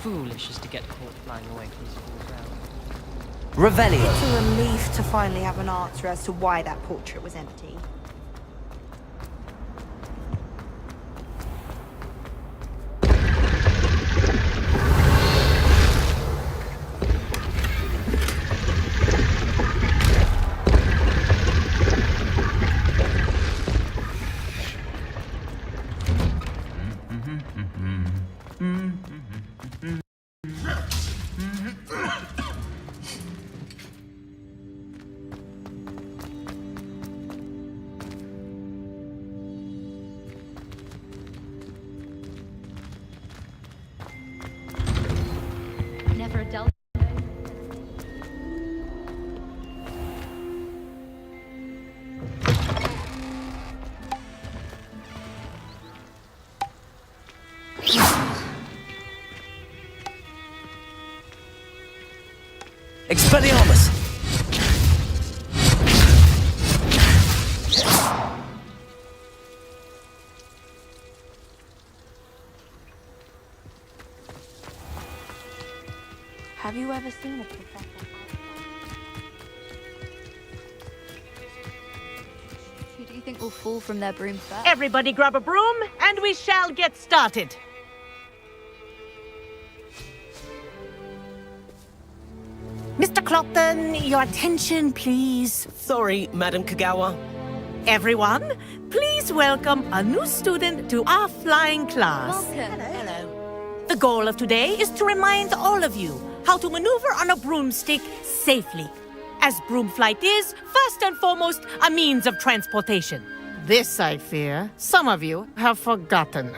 Foolish as to get caught flying away from school ground. Revelio. It's a relief to finally have an answer as to why that portrait was empty. Never dealt. Expelliarmus! Have you ever seen a professor? Who do you think will fall from their broom first? Everybody grab a broom, and we shall get started. Mr. Clopton, your attention, please. Sorry, Madam Kagawa. Everyone, please welcome a new student to our flying class. Welcome. Hello. The goal of today is to remind all of you how to maneuver on a broomstick safely, as broom flight is, first and foremost, a means of transportation. This, I fear, some of you have forgotten.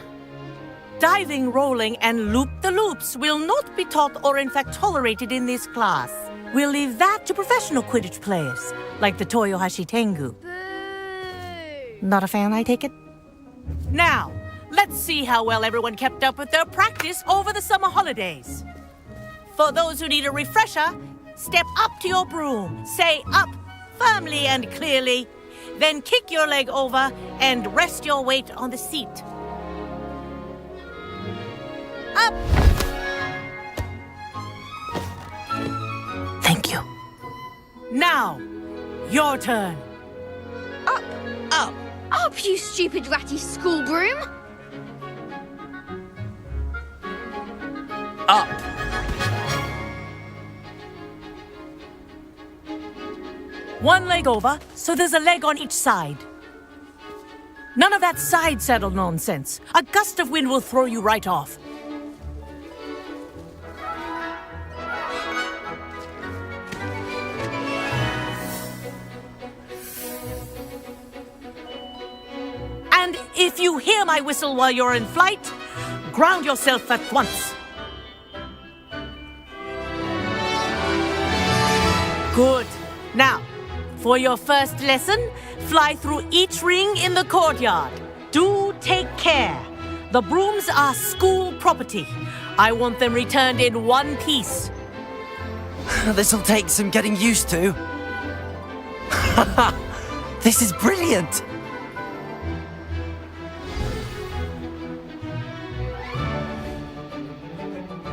Diving, rolling, and loop-the-loops will not be taught or in fact tolerated in this class. We'll leave that to professional Quidditch players, like the Toyohashi Tengu. Boo! Not a fan, I take it? Now, let's see how well everyone kept up with their practice over the summer holidays. For those who need a refresher, step up to your broom, say up firmly and clearly, then kick your leg over and rest your weight on the seat. Up! Thank you. Now, your turn. Up! Up! Up, you stupid ratty school broom! Up! One leg over, so there's a leg on each side. None of that side saddle nonsense. A gust of wind will throw you right off. And if you hear my whistle while you're in flight, ground yourself at once. Good. Now, for your first lesson, fly through each ring in the courtyard. Do take care. The brooms are school property. I want them returned in one piece. This'll take some getting used to. This is brilliant!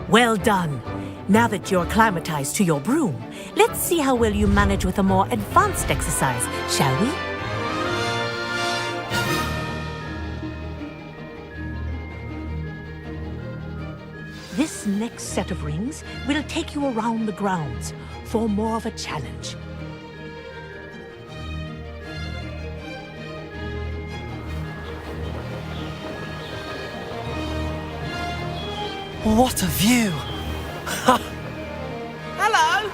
Well done. Now that you're acclimatized to your broom, Let's see how well you manage with a more advanced exercise, shall we? This next set of rings will take you around the grounds for more of a challenge. What a view! Hello!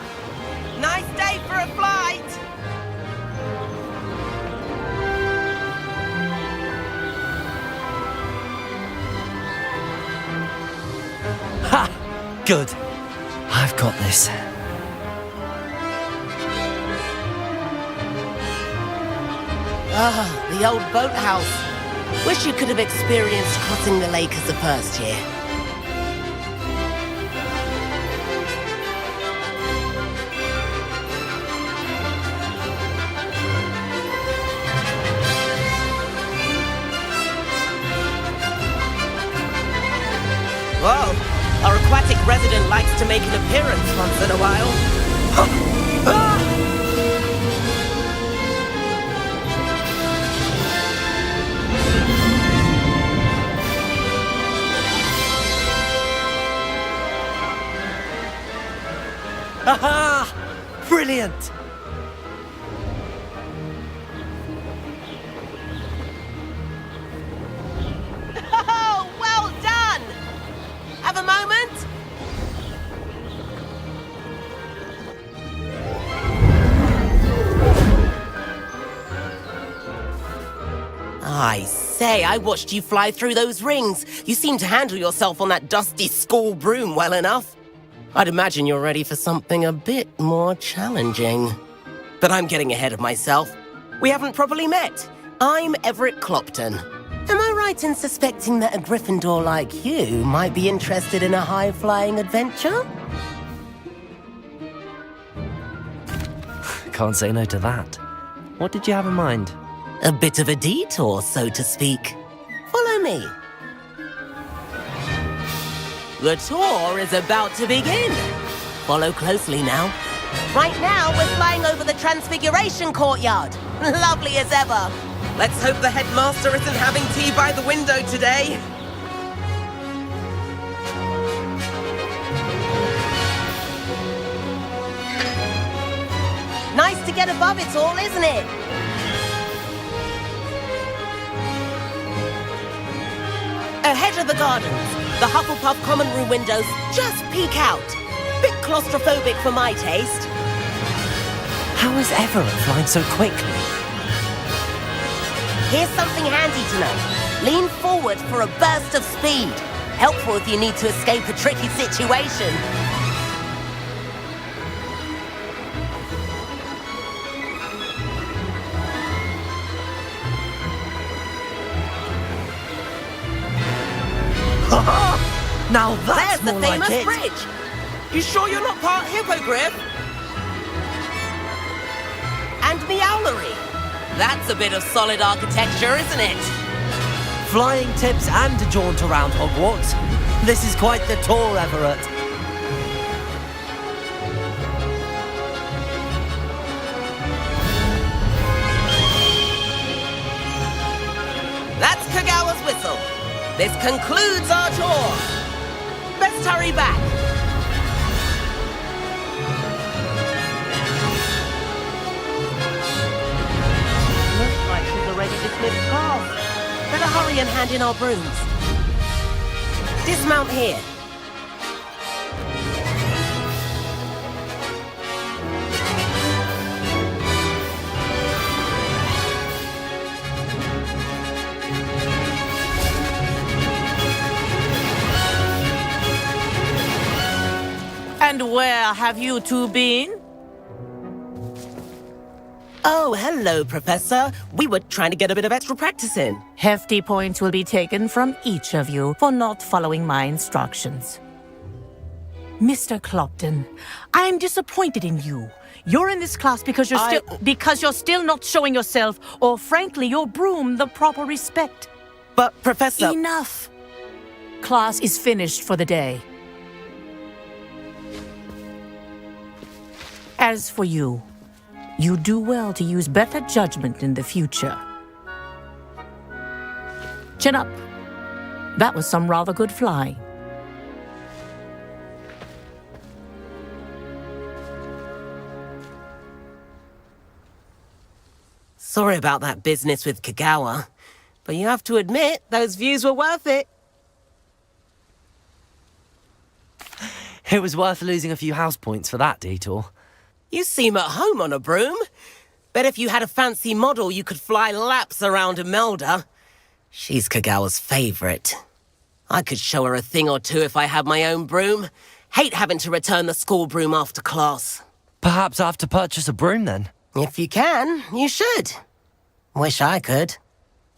Nice day for a flight! Ha! Good. I've got this. Ah, the old boathouse. Wish you could have experienced crossing the lake as a first year. Whoa! Our aquatic resident likes to make an appearance once in a while. Aha! Brilliant! Oh, well done! Have a moment? I say, I watched you fly through those rings. You seem to handle yourself on that dusty school broom well enough. I'd imagine you're ready for something a bit more challenging. But I'm getting ahead of myself. We haven't properly met. I'm Everett Clopton. Am I right in suspecting that a Gryffindor like you might be interested in a high-flying adventure? Can't say no to that. What did you have in mind? A bit of a detour, so to speak. Follow me. The tour is about to begin. Follow closely now. Right now, we're flying over the Transfiguration Courtyard. Lovely as ever. Let's hope the headmaster isn't having tea by the window today. Nice to get above it all, isn't it? Ahead of the gardens, the Hufflepuff common room windows just peek out. Bit claustrophobic for my taste. How is Everett flying so quickly? Here's something handy to know. Lean forward for a burst of speed. Helpful if you need to escape a tricky situation. Now that's There's the more like famous it. bridge. You sure you're not part hippogriff? And meowlery. That's a bit of solid architecture, isn't it? Flying tips and a jaunt around Hogwarts. This is quite the tour, Everett. That's Kagawa's whistle. This concludes our tour. Best hurry back. Looks like she's already dismissed class. Better hurry and hand in our brooms. Dismount here. And where have you two been? Oh, hello, Professor. We were trying to get a bit of extra practice in. Hefty points will be taken from each of you for not following my instructions. Mr. Clopton, I'm disappointed in you. You're in this class because you're still not showing yourself, or frankly, your broom the proper respect. But, Professor... Enough. Class is finished for the day. As for you, you do well to use better judgment in the future. Chin up. That was some rather good flying. Sorry about that business with Kagawa, but you have to admit, those views were worth it. It was worth losing a few house points for that detour. You seem at home on a broom. Bet if you had a fancy model, you could fly laps around Imelda. She's Kagawa's favorite. I could show her a thing or two if I had my own broom. Hate having to return the school broom after class. Perhaps I have to purchase a broom then. If you can, you should. Wish I could.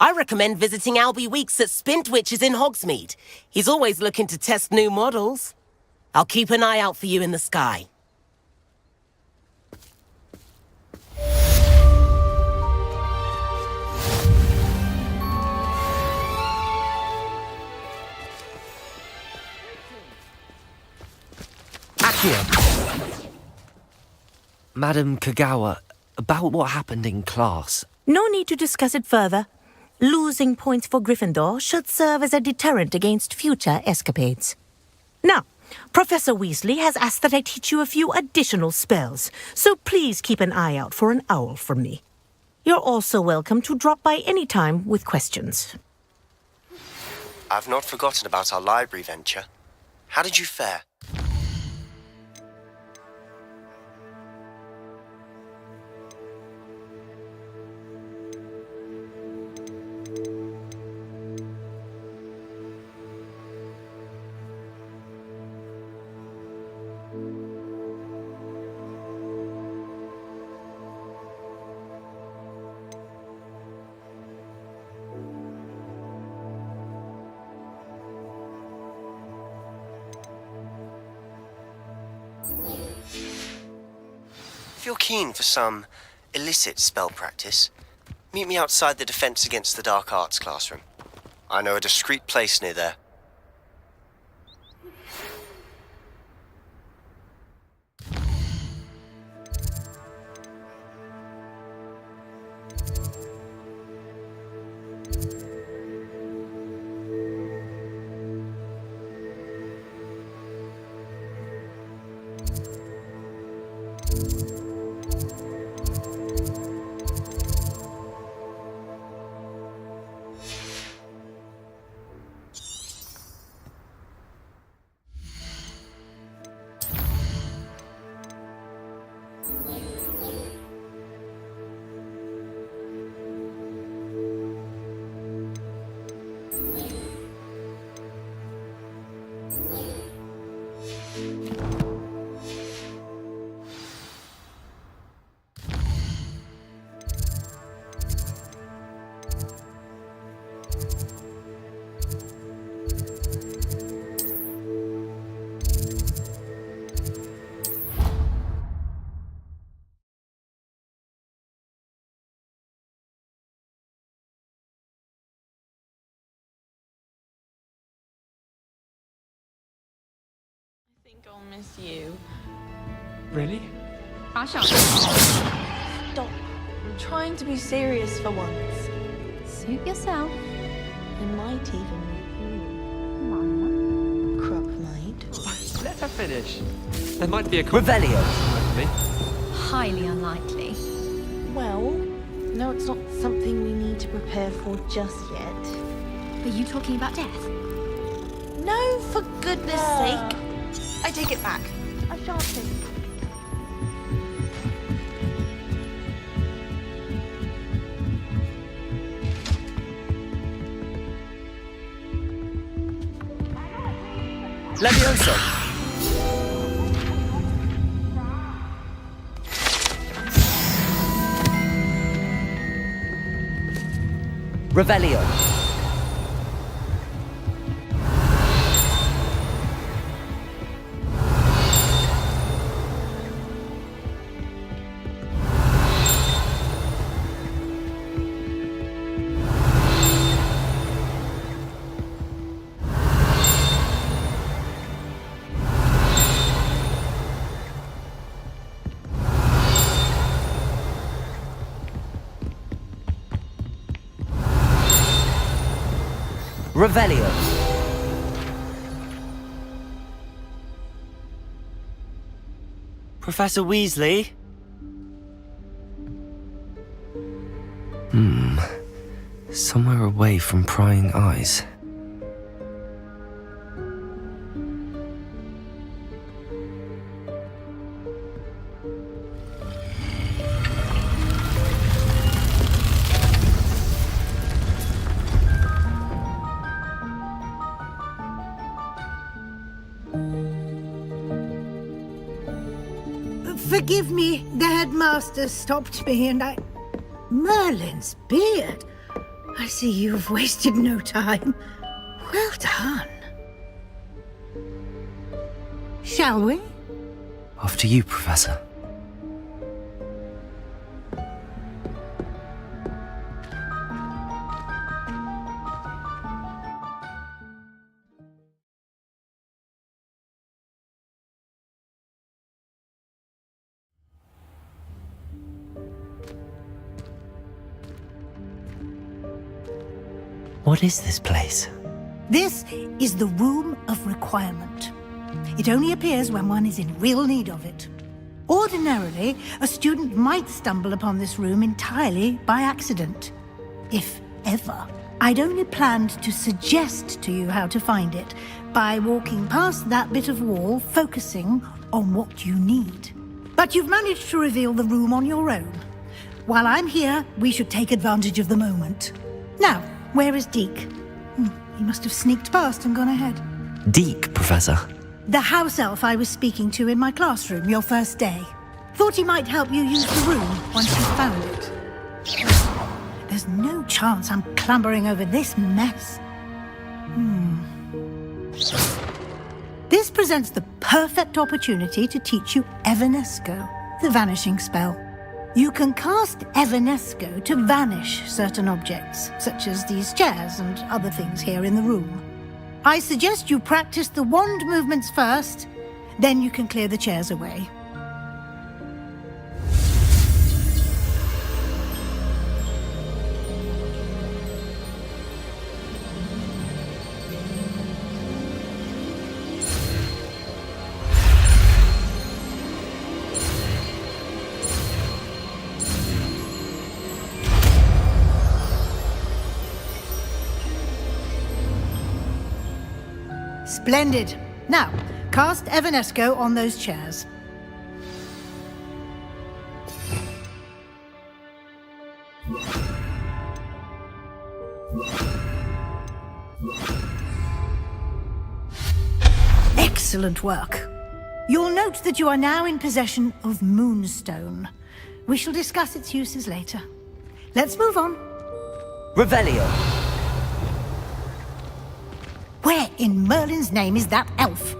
I recommend visiting Albie Weeks at Spintwitches in Hogsmeade. He's always looking to test new models. I'll keep an eye out for you in the sky. Accio! Madam Kagawa, about what happened in class. No need to discuss it further. Losing points for Gryffindor should serve as a deterrent against future escapades. Now, Professor Weasley has asked that I teach you a few additional spells, so please keep an eye out for an owl from me. You're also welcome to drop by any time with questions. I've not forgotten about our library venture. How did you fare? If you're keen for some illicit spell practice, meet me outside the Defense Against the Dark Arts classroom. I know a discreet place near there. I think I'll miss you. Really? I shall. Stop. I'm trying to be serious for once. Suit yourself. I might even. Crop might. Let her finish. There might be a Revelio! Highly unlikely. Well, no, it's not something we need to prepare for just yet. Are you talking about death? No, for goodness sake. I take it back. I shan't think. Levioso! Revelio! Revelio. Professor Weasley? Somewhere away from prying eyes. Forgive me, the headmaster stopped me and I... Merlin's beard. I see you've wasted no time. Well done. Shall we? After you, Professor. What is this place? This is the Room of Requirement. It only appears when one is in real need of it. Ordinarily, a student might stumble upon this room entirely by accident, if ever. I'd only planned to suggest to you how to find it by walking past that bit of wall, focusing on what you need. But you've managed to reveal the room on your own. While I'm here, we should take advantage of the moment. Now, where is Deke? He must have sneaked past and gone ahead. Deke, Professor. The house elf I was speaking to in my classroom your first day. Thought he might help you use the room once you found it. There's no chance I'm clambering over this mess. This presents the perfect opportunity to teach you Evanesco, the vanishing spell. You can cast Evanesco to vanish certain objects, such as these chairs and other things here in the room. I suggest you practice the wand movements first, then you can clear the chairs away. Splendid. Now, cast Evanesco on those chairs. Excellent work. You'll note that you are now in possession of Moonstone. We shall discuss its uses later. Let's move on. Revelio. Where in Merlin's name is that elf?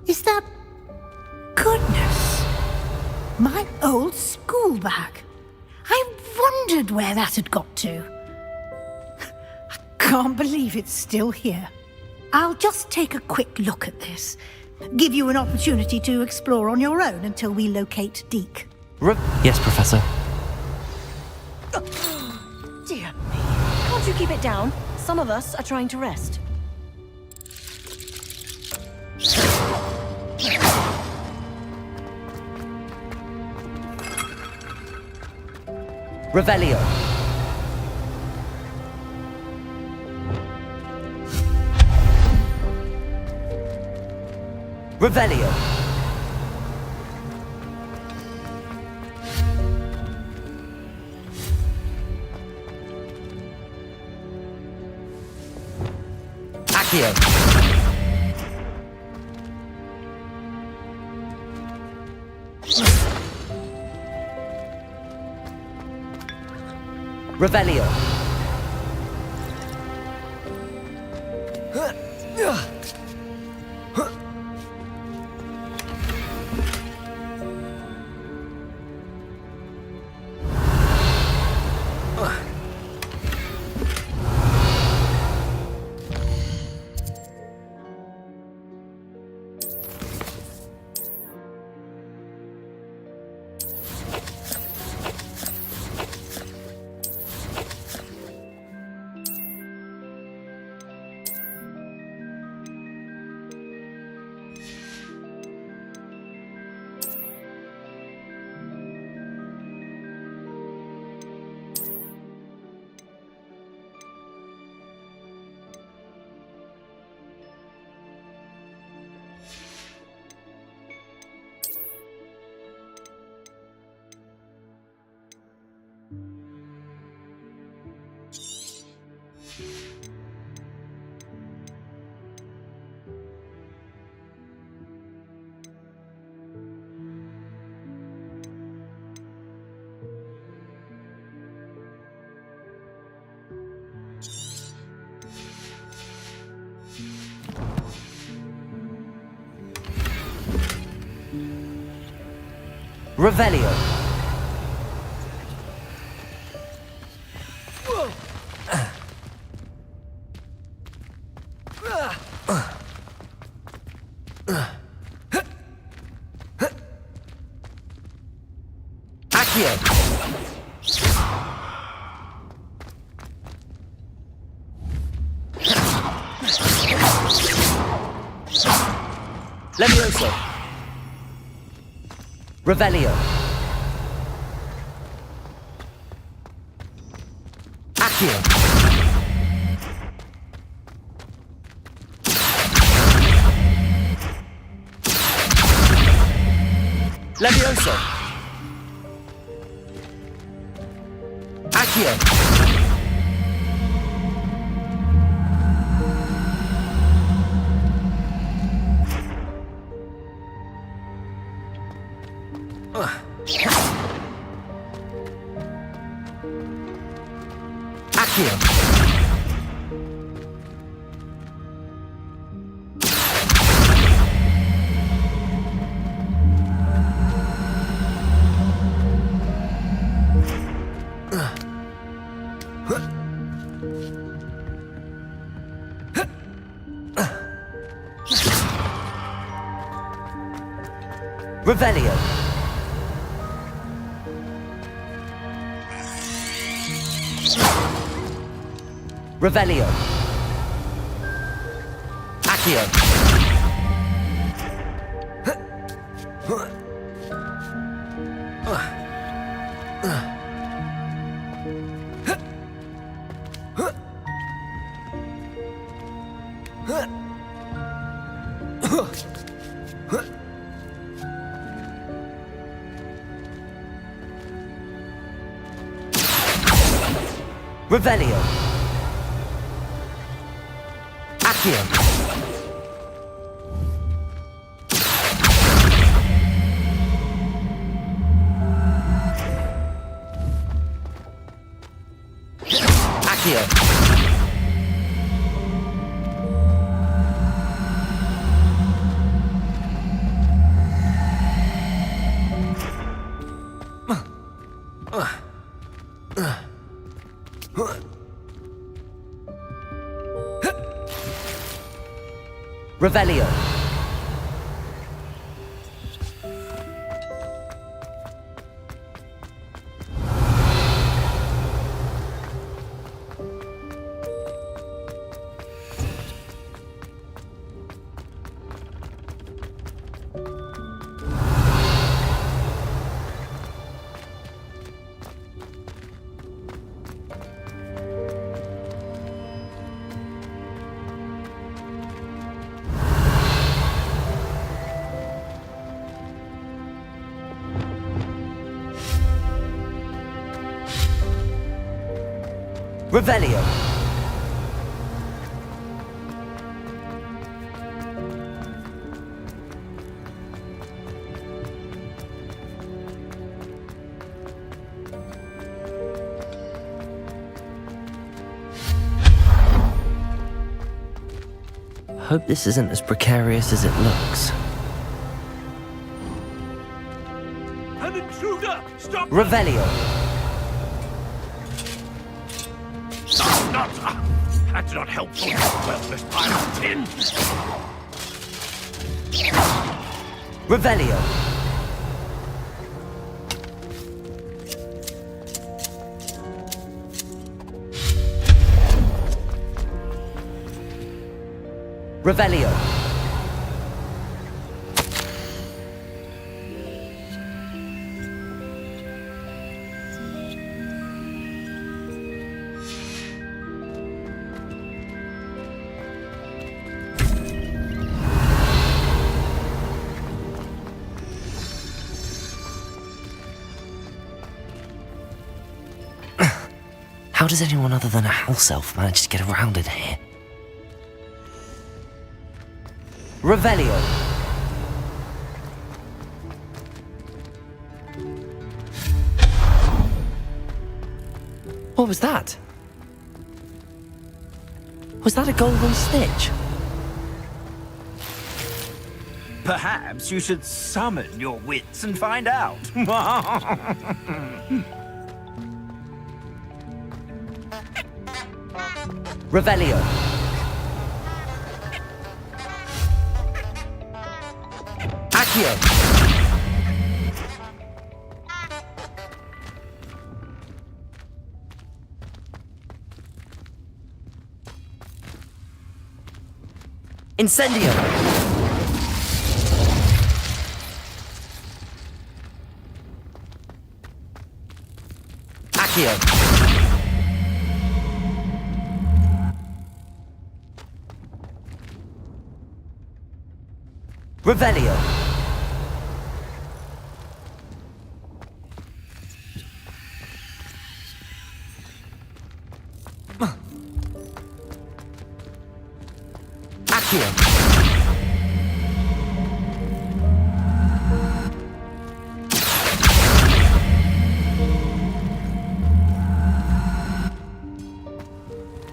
Is that... Goodness! My old school bag. I wondered where that had got to. I can't believe it's still here. I'll just take a quick look at this. Give you an opportunity to explore on your own until we locate Deke. Yes, Professor. Dear me. Can't you keep it down? Some of us are trying to rest. Revelio. Revelio. Accio. Revelio. Revelio. Accio. Levioso. Revelio. Accio. Levioso. Accio. Accio. Revelio. Revelio. Accio. Revelio. Accio. Accio. Revelio. Revelio. Hope this isn't as precarious as it looks. An intruder! Stop! Revelio. Not! That's not helpful, worthless pile of tin! Revelio. Revelio. How does anyone other than a house elf manage to get around in here? Revelio. What was that? Was that a golden stitch? Perhaps you should summon your wits and find out. Revelio. Accio. Incendio. Accio. Revelio. Accio.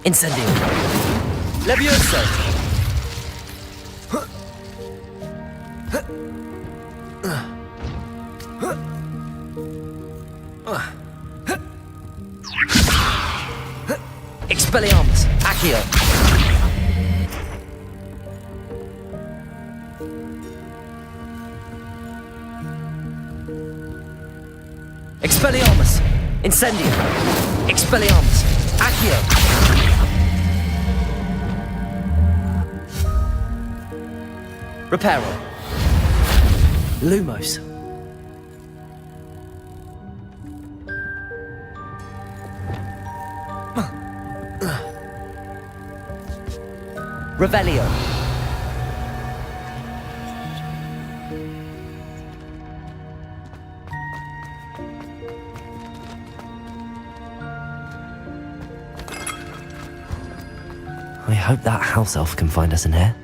Incendio. Levioso. Expelliarmus. Accio. Expelliarmus. Incendio. Expelliarmus. Accio. Reparo. Lumos. Revelio. I hope that house elf can find us in here.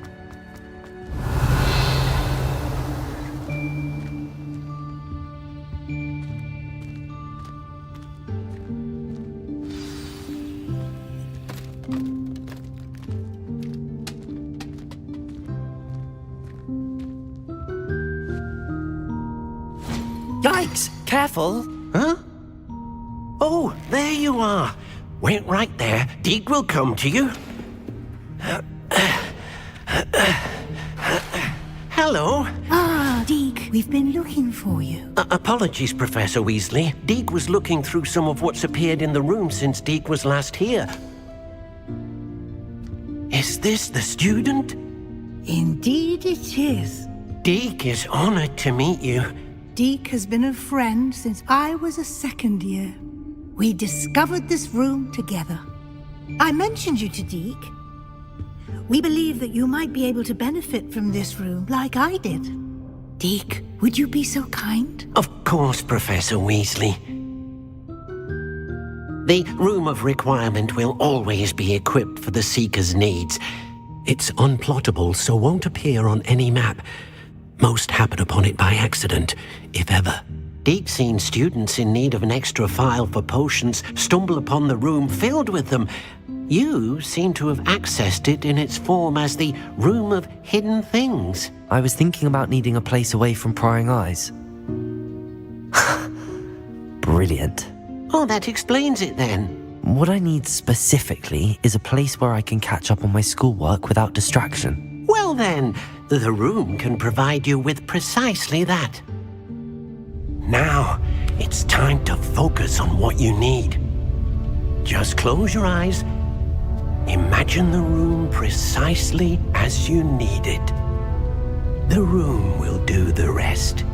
Yikes! Careful! Huh? Oh, there you are. Wait right there. Deek will come to you. Hello. Ah, Deke, we've been looking for you. Apologies, Professor Weasley. Deek was looking through some of what's appeared in the room since Deek was last here. Is this the student? Indeed it is. Deek is honored to meet you. Deke has been a friend since I was a second year. We discovered this room together. I mentioned you to Deke. We believe that you might be able to benefit from this room like I did. Deke, would you be so kind? Of course, Professor Weasley. The Room of Requirement will always be equipped for the Seeker's needs. It's unplottable, so won't appear on any map. Most happen upon it by accident, if ever. Deke's seen students in need of an extra file for potions stumble upon the room filled with them. You seem to have accessed it in its form as the Room of Hidden Things. I was thinking about needing a place away from prying eyes. Brilliant. Oh, that explains it then. What I need specifically is a place where I can catch up on my schoolwork without distraction. Well then, the room can provide you with precisely that. Now, it's time to focus on what you need. Just close your eyes. Imagine the room precisely as you need it. The room will do the rest.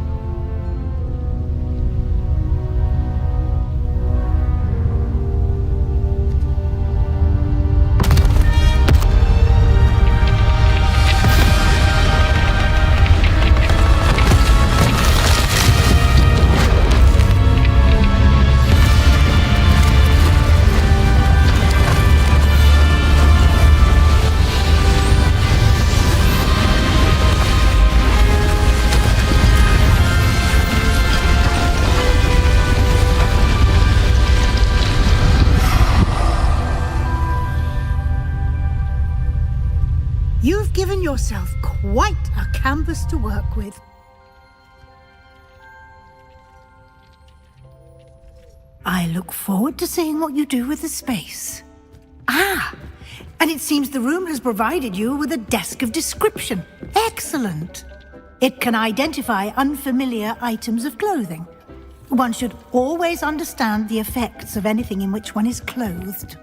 You've given yourself quite a canvas to work with. I look forward to seeing what you do with the space. Ah, and it seems the room has provided you with a desk of description. Excellent. It can identify unfamiliar items of clothing. One should always understand the effects of anything in which one is clothed.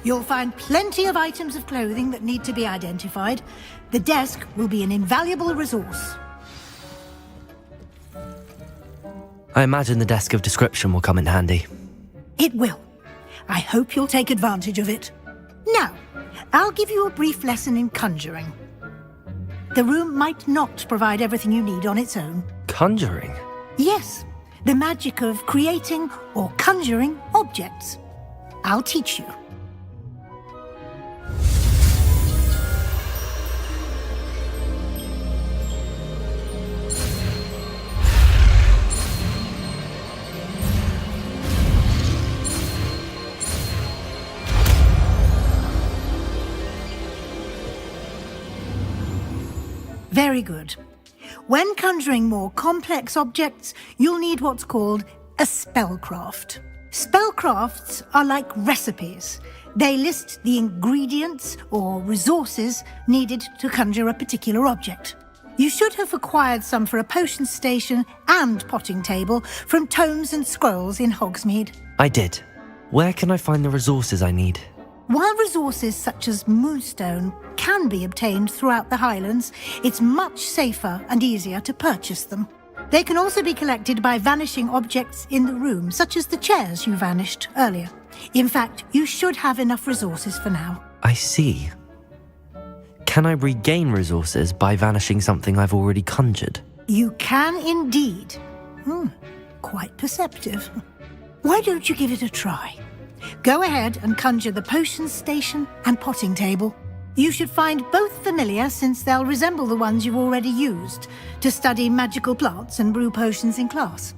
You'll find plenty of items of clothing that need to be identified. The desk will be an invaluable resource. I imagine the desk of description will come in handy. It will. I hope you'll take advantage of it. Now, I'll give you a brief lesson in conjuring. The room might not provide everything you need on its own. Conjuring? Yes, the magic of creating or conjuring objects. I'll teach you. Very good. When conjuring more complex objects, you'll need what's called a spellcraft. Spellcrafts are like recipes. They list the ingredients or resources needed to conjure a particular object. You should have acquired some for a potion station and potting table from tomes and scrolls in Hogsmeade. I did. Where can I find the resources I need? While resources such as moonstone can be obtained throughout the Highlands, it's much safer and easier to purchase them. They can also be collected by vanishing objects in the room, such as the chairs you vanished earlier. In fact, you should have enough resources for now. I see. Can I regain resources by vanishing something I've already conjured? You can indeed. Quite perceptive. Why don't you give it a try? Go ahead and conjure the potion station and potting table. You should find both familiar, since they'll resemble the ones you've already used to study magical plants and brew potions in class.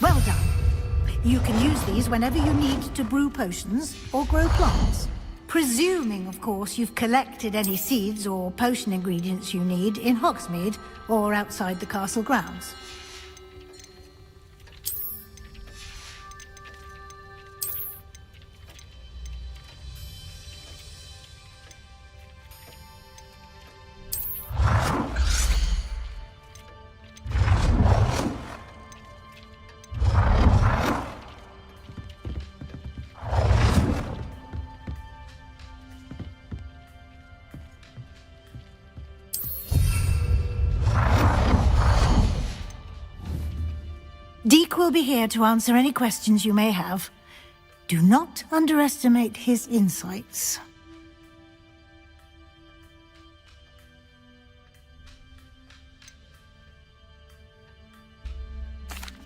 Well done. You can use these whenever you need to brew potions or grow plants. Presuming, of course, you've collected any seeds or potion ingredients you need in Hogsmeade or outside the castle grounds. Deke will be here to answer any questions you may have. Do not underestimate his insights.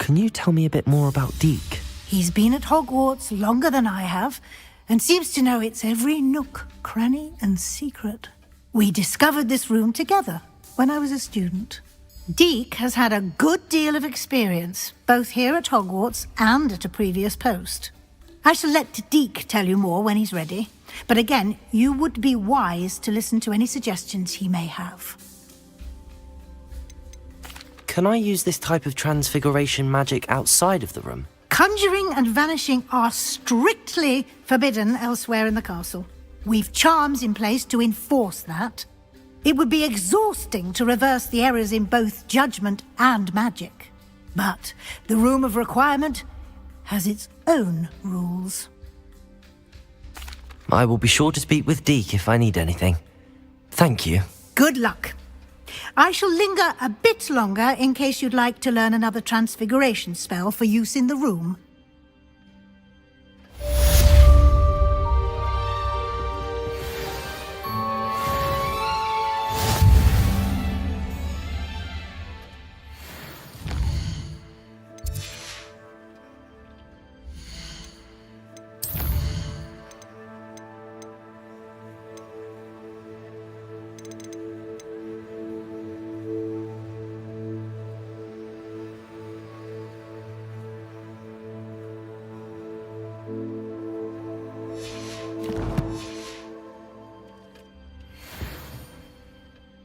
Can you tell me a bit more about Deke? He's been at Hogwarts longer than I have, and seems to know its every nook, cranny, and secret. We discovered this room together when I was a student. Deke has had a good deal of experience, both here at Hogwarts and at a previous post. I shall let Deke tell you more when he's ready, but again, you would be wise to listen to any suggestions he may have. Can I use this type of transfiguration magic outside of the room? Conjuring and vanishing are strictly forbidden elsewhere in the castle. We've charms in place to enforce that. It would be exhausting to reverse the errors in both judgment and magic. But the Room of Requirement has its own rules. I will be sure to speak with Deke if I need anything. Thank you. Good luck. I shall linger a bit longer in case you'd like to learn another transfiguration spell for use in the room.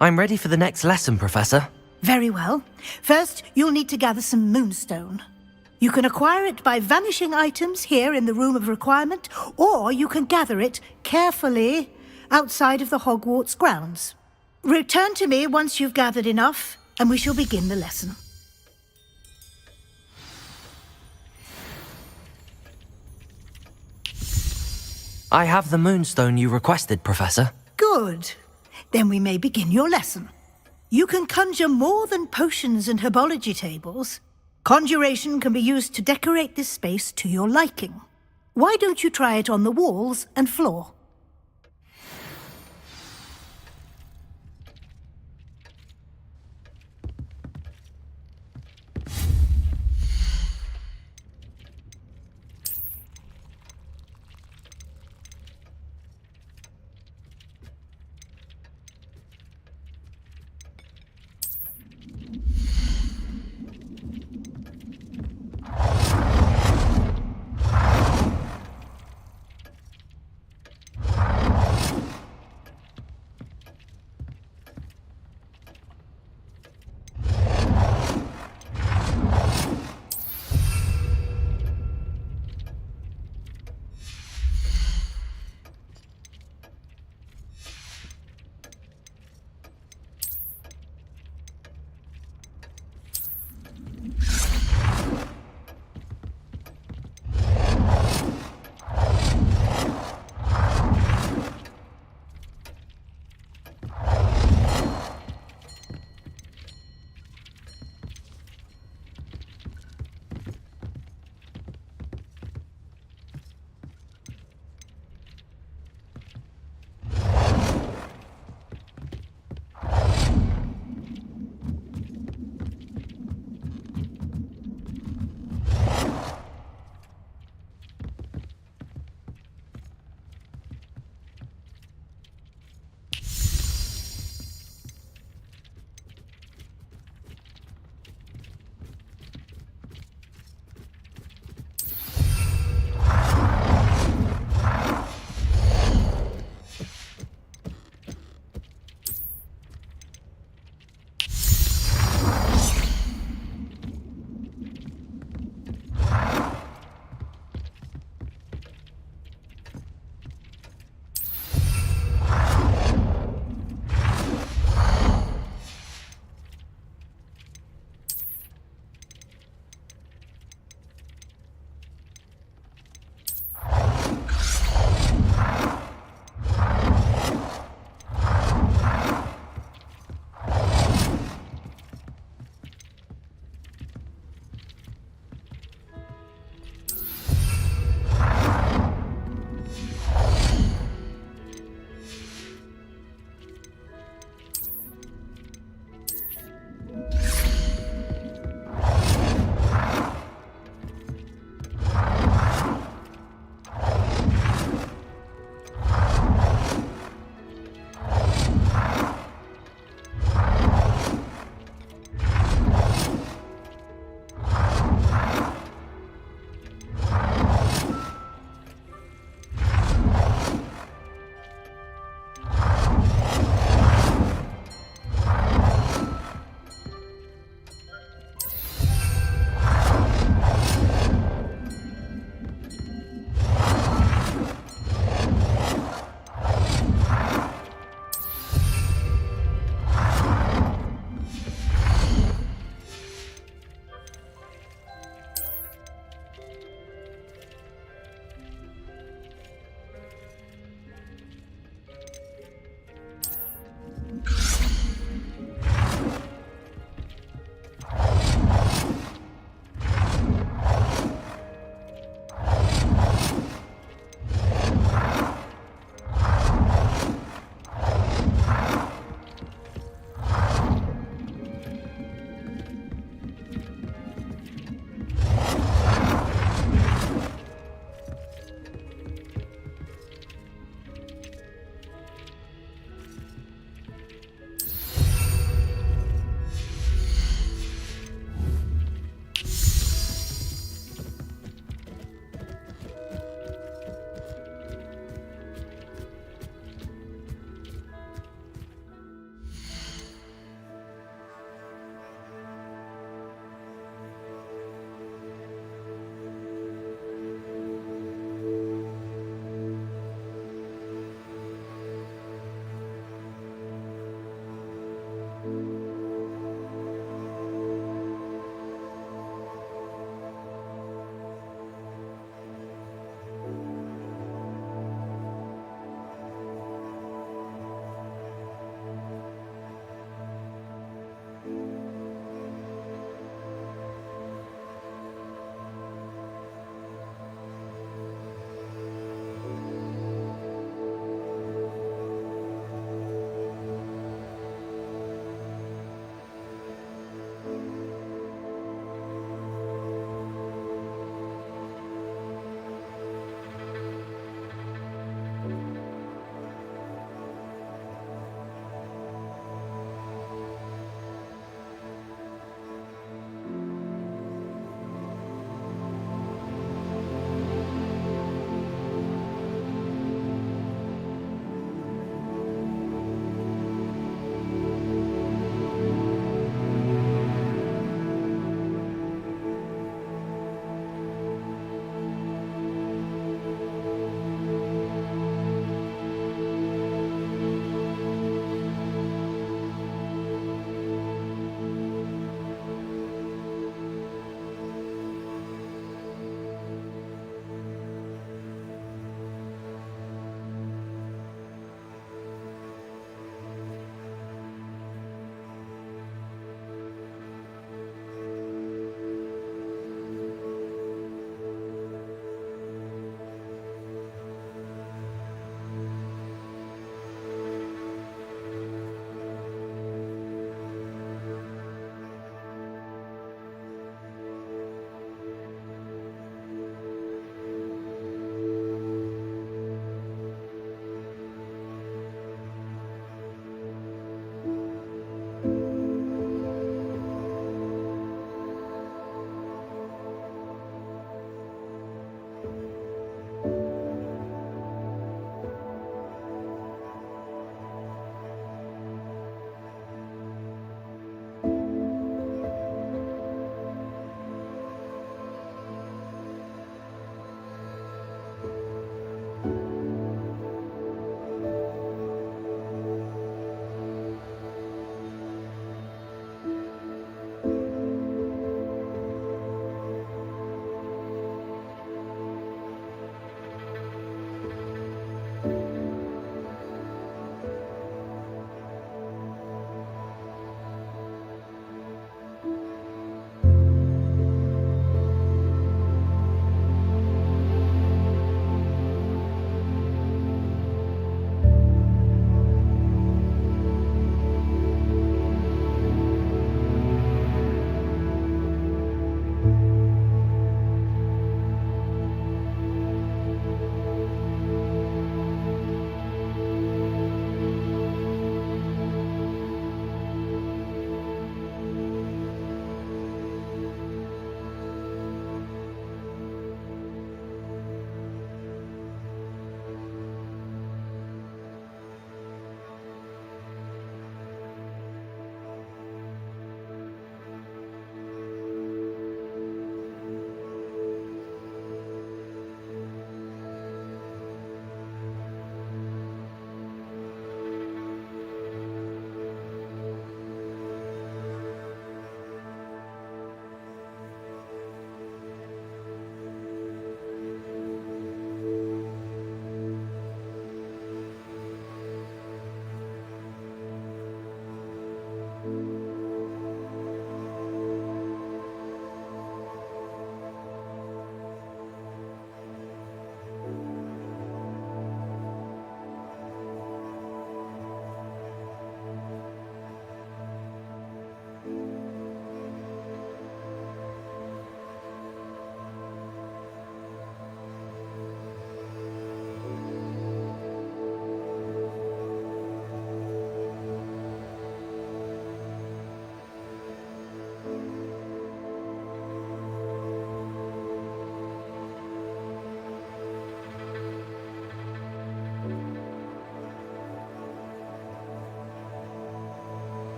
I'm ready for the next lesson, Professor. Very well. First, you'll need to gather some moonstone. You can acquire it by vanishing items here in the Room of Requirement, or you can gather it carefully outside of the Hogwarts grounds. Return to me once you've gathered enough, and we shall begin the lesson. I have the moonstone you requested, Professor. Good. Then we may begin your lesson. You can conjure more than potions and herbology tables. Conjuration can be used to decorate this space to your liking. Why don't you try it on the walls and floor?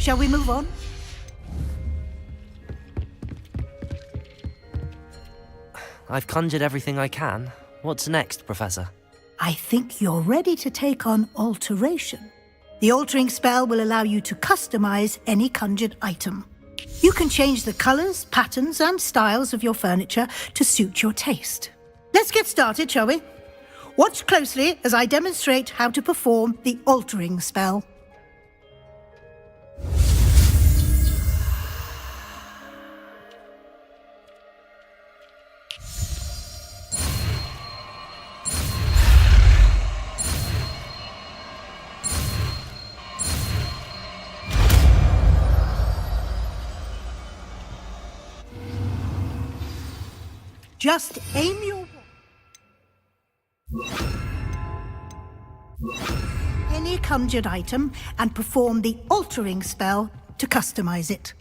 Shall we move on? I've conjured everything I can. What's next, Professor? I think you're ready to take on alteration. The altering spell will allow you to customize any conjured item. You can change the colors, patterns, and styles of your furniture to suit your taste. Let's get started, shall we? Watch closely as I demonstrate how to perform the altering spell. Just aim your any conjured item and perform the altering spell to customize it.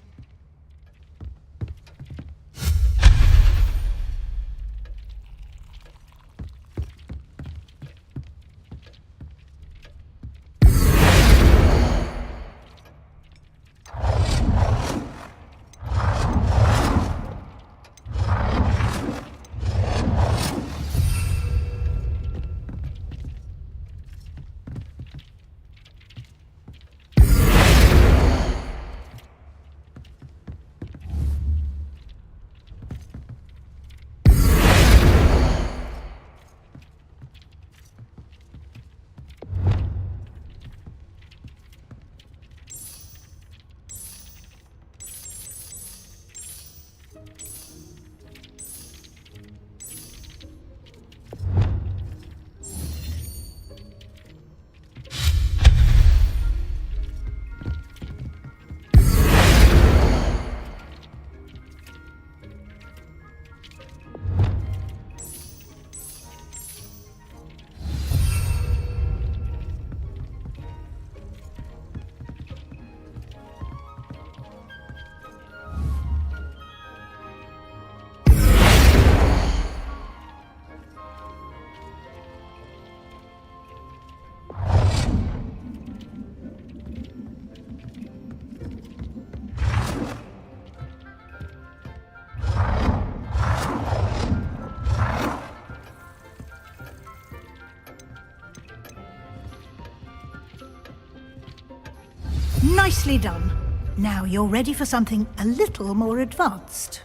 Nicely done. Now you're ready for something a little more advanced.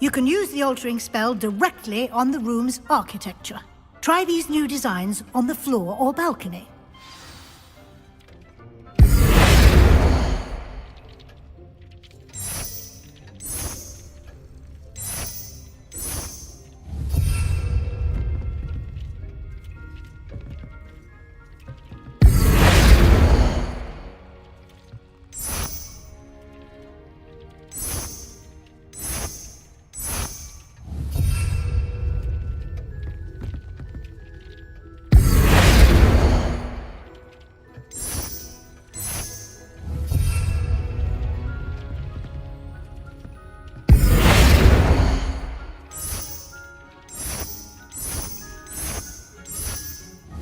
You can use the altering spell directly on the room's architecture. Try these new designs on the floor or balcony.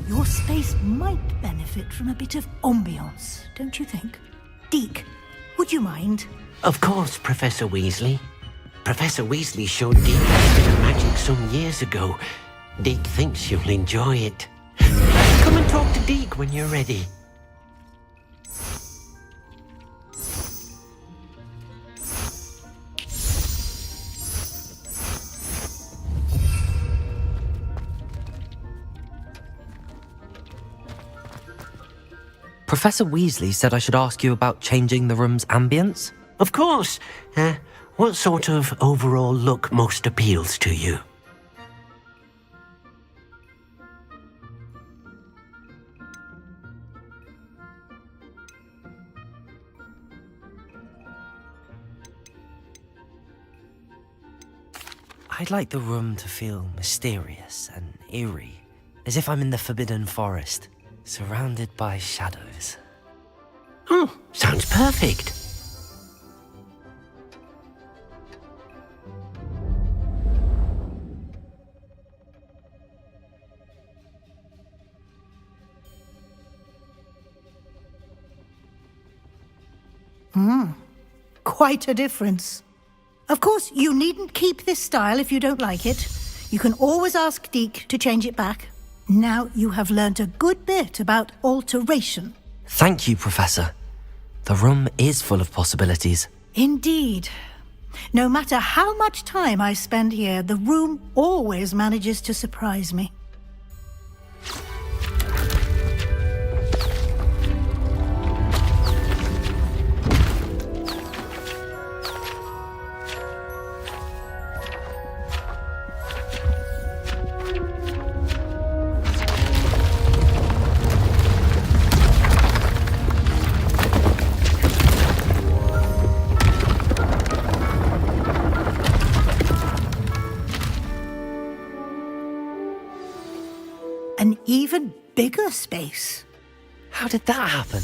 Your space might benefit from a bit of ambiance, don't you think? Deke, would you mind? Of course, Professor Weasley. Professor Weasley showed Deke a bit of magic some years ago. Deke thinks you'll enjoy it. Come and talk to Deke when you're ready. Professor Weasley said I should ask you about changing the room's ambience? Of course. What sort of overall look most appeals to you? I'd like the room to feel mysterious and eerie, as if I'm in the Forbidden Forest, surrounded by shadows. Oh, sounds perfect. Quite a difference. Of course, you needn't keep this style if you don't like it. You can always ask Deke to change it back. Now you have learnt a good bit about alteration. Thank you, Professor. The room is full of possibilities. Indeed. No matter how much time I spend here, the room always manages to surprise me. An even bigger space. How did that happen?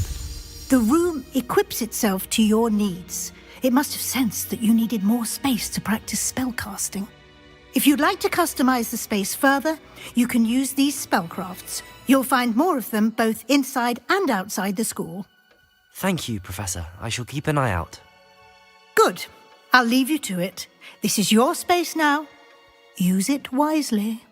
The room equips itself to your needs. It must have sensed that you needed more space to practice spellcasting. If you'd like to customize the space further, you can use these spellcrafts. You'll find more of them both inside and outside the school. Thank you, Professor. I shall keep an eye out. Good. I'll leave you to it. This is your space now. Use it wisely.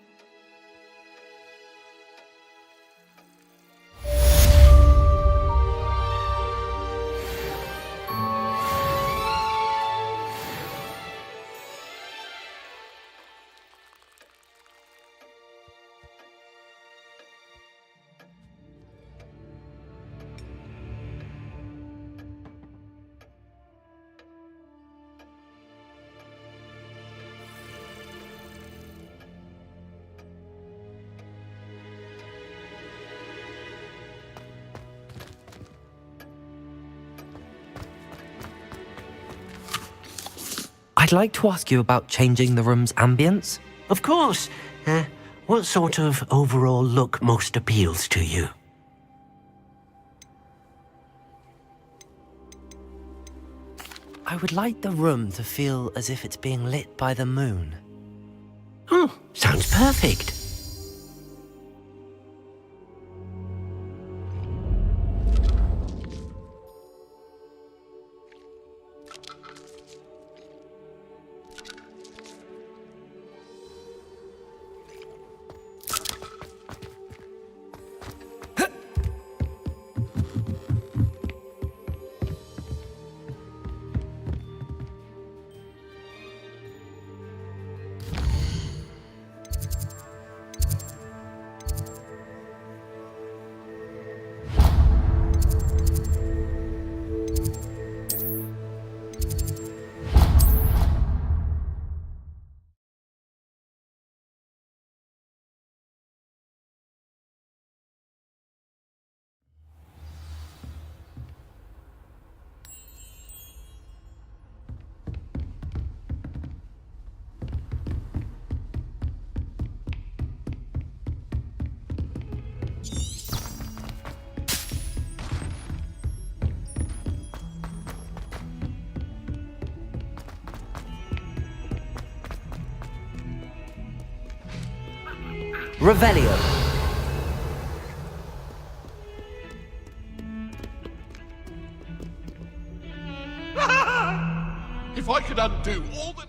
I'd like to ask you about changing the room's ambience. Of course. What sort of overall look most appeals to you? I would like the room to feel as if it's being lit by the moon. Oh, sounds perfect. Revelio. If I could undo all that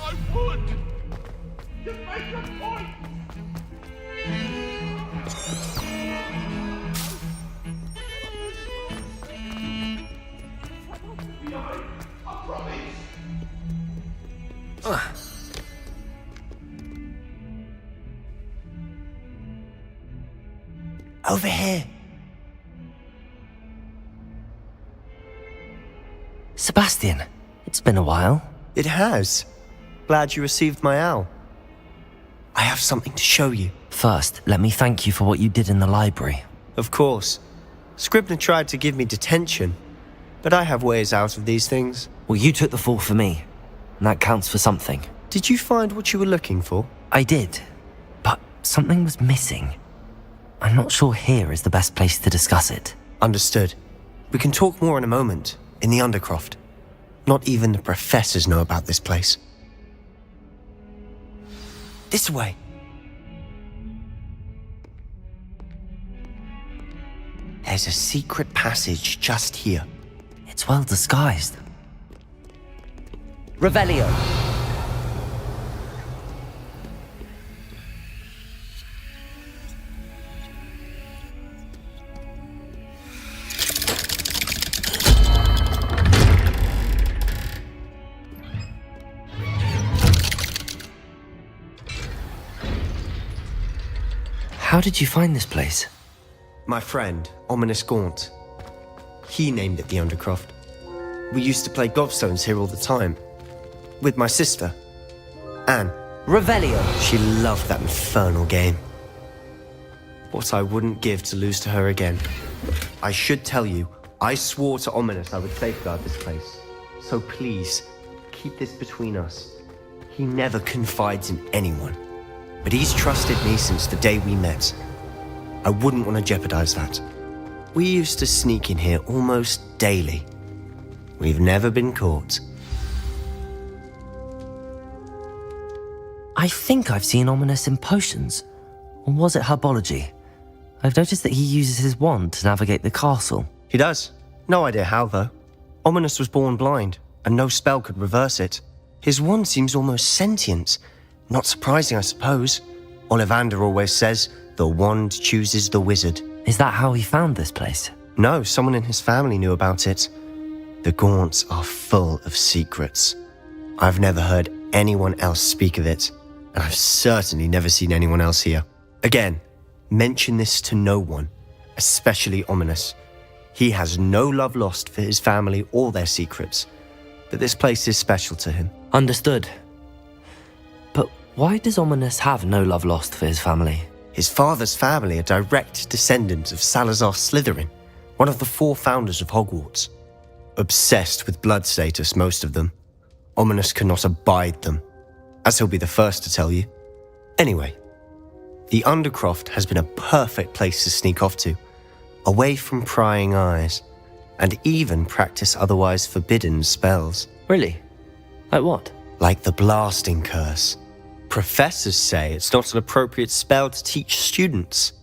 I would! Just make a point! Over here. Sebastian, it's been a while. It has. Glad you received my owl. I have something to show you. First, let me thank you for what you did in the library. Of course. Scribner tried to give me detention, but I have ways out of these things. Well, you took the fall for me, and that counts for something. Did you find what you were looking for? I did, but something was missing. I'm not sure here is the best place to discuss it. Understood. We can talk more in a moment, in the Undercroft. Not even the professors know about this place. This way. There's a secret passage just here. It's well disguised. Revelio. How did you find this place? My friend, Ominous Gaunt. He named it the Undercroft. We used to play gobstones here all the time. With my sister, Anne. Revelio. She loved that infernal game. What I wouldn't give to lose to her again. I should tell you, I swore to Ominous I would safeguard this place. So please, keep this between us. He never confides in anyone. But he's trusted me since the day we met. I wouldn't want to jeopardize that. We used to sneak in here almost daily. We've never been caught. I think I've seen Ominous in potions. Or was it herbology? I've noticed that he uses his wand to navigate the castle. He does. No idea how, though. Ominous was born blind, and no spell could reverse it. His wand seems almost sentient. Not surprising, I suppose. Ollivander always says, the wand chooses the wizard. Is that how he found this place? No, someone in his family knew about it. The Gaunts are full of secrets. I've never heard anyone else speak of it, and I've certainly never seen anyone else here. Again, mention this to no one, especially Ominous. He has no love lost for his family or their secrets, but this place is special to him. Understood. But why does Ominous have no love lost for his family? His father's family are direct descendants of Salazar Slytherin, one of the 4 founders of Hogwarts. Obsessed with blood status, most of them. Ominous cannot abide them, as he'll be the first to tell you. Anyway, the Undercroft has been a perfect place to sneak off to, away from prying eyes, and even practice otherwise forbidden spells. Really? Like what? Like the blasting curse. Professors say it's not an appropriate spell to teach students.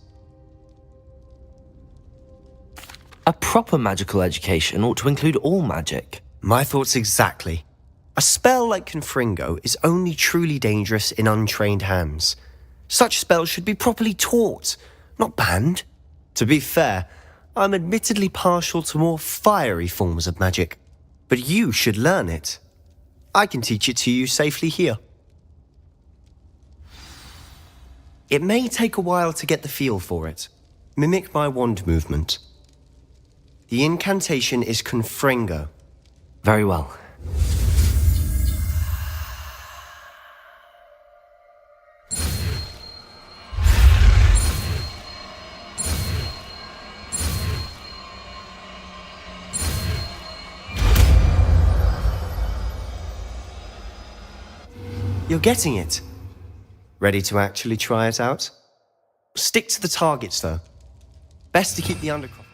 A proper magical education ought to include all magic. My thoughts exactly. A spell like Confringo is only truly dangerous in untrained hands. Such spells should be properly taught, not banned. To be fair, I'm admittedly partial to more fiery forms of magic, but you should learn it. I can teach it to you safely here. It may take a while to get the feel for it. Mimic my wand movement. The incantation is Confringo. Very well. You're getting it. Ready to actually try it out? Stick to the targets, though. Best to keep the Undercroft.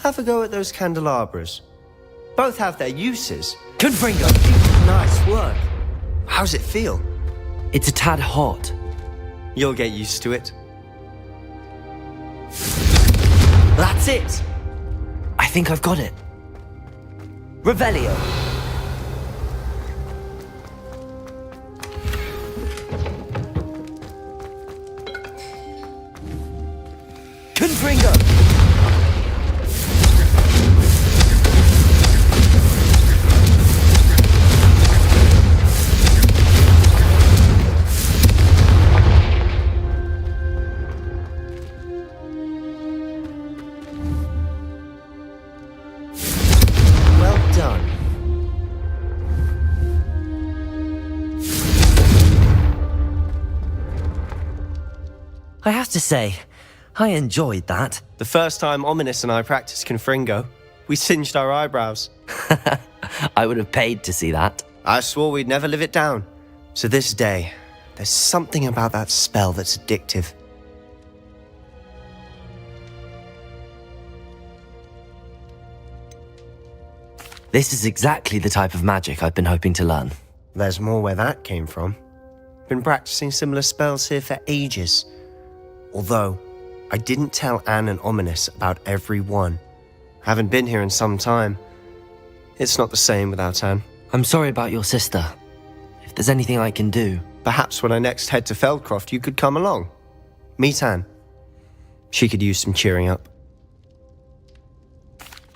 Have a go at those candelabras. Both have their uses. Confringo. Nice work. How's it feel? It's a tad hot. You'll get used to it. That's it. I think I've got it. Revelio. Confringo. I have to say, I enjoyed that. The first time Ominous and I practiced Confringo, we singed our eyebrows. I would have paid to see that. I swore we'd never live it down. So this day, there's something about that spell that's addictive. This is exactly the type of magic I've been hoping to learn. There's more where that came from. Been practicing similar spells here for ages. Although, I didn't tell Anne and Ominous about every one. Haven't been here in some time. It's not the same without Anne. I'm sorry about your sister. If there's anything I can do... Perhaps when I next head to Feldcroft, you could come along. Meet Anne. She could use some cheering up.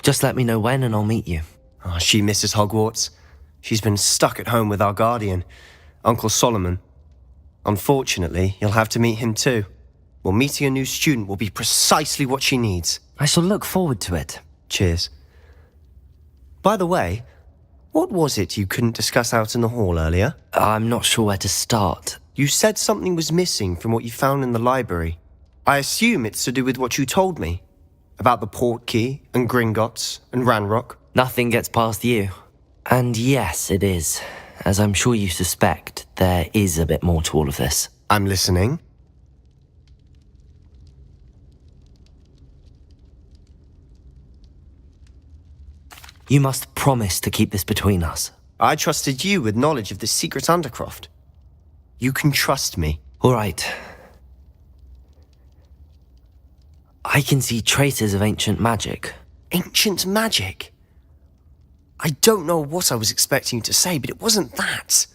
Just let me know when and I'll meet you. Oh, she misses Hogwarts. She's been stuck at home with our guardian, Uncle Solomon. Unfortunately, you'll have to meet him too. Well, meeting a new student will be precisely what she needs. I shall look forward to it. Cheers. By the way, what was it you couldn't discuss out in the hall earlier? I'm not sure where to start. You said something was missing from what you found in the library. I assume it's to do with what you told me. About the Portkey, and Gringotts, and Ranrock. Nothing gets past you. And yes, it is. As I'm sure you suspect, there is a bit more to all of this. I'm listening. You must promise to keep this between us. I trusted you with knowledge of the secret Undercroft. You can trust me. All right. I can see traces of ancient magic. Ancient magic? I don't know what I was expecting you to say, but it wasn't that.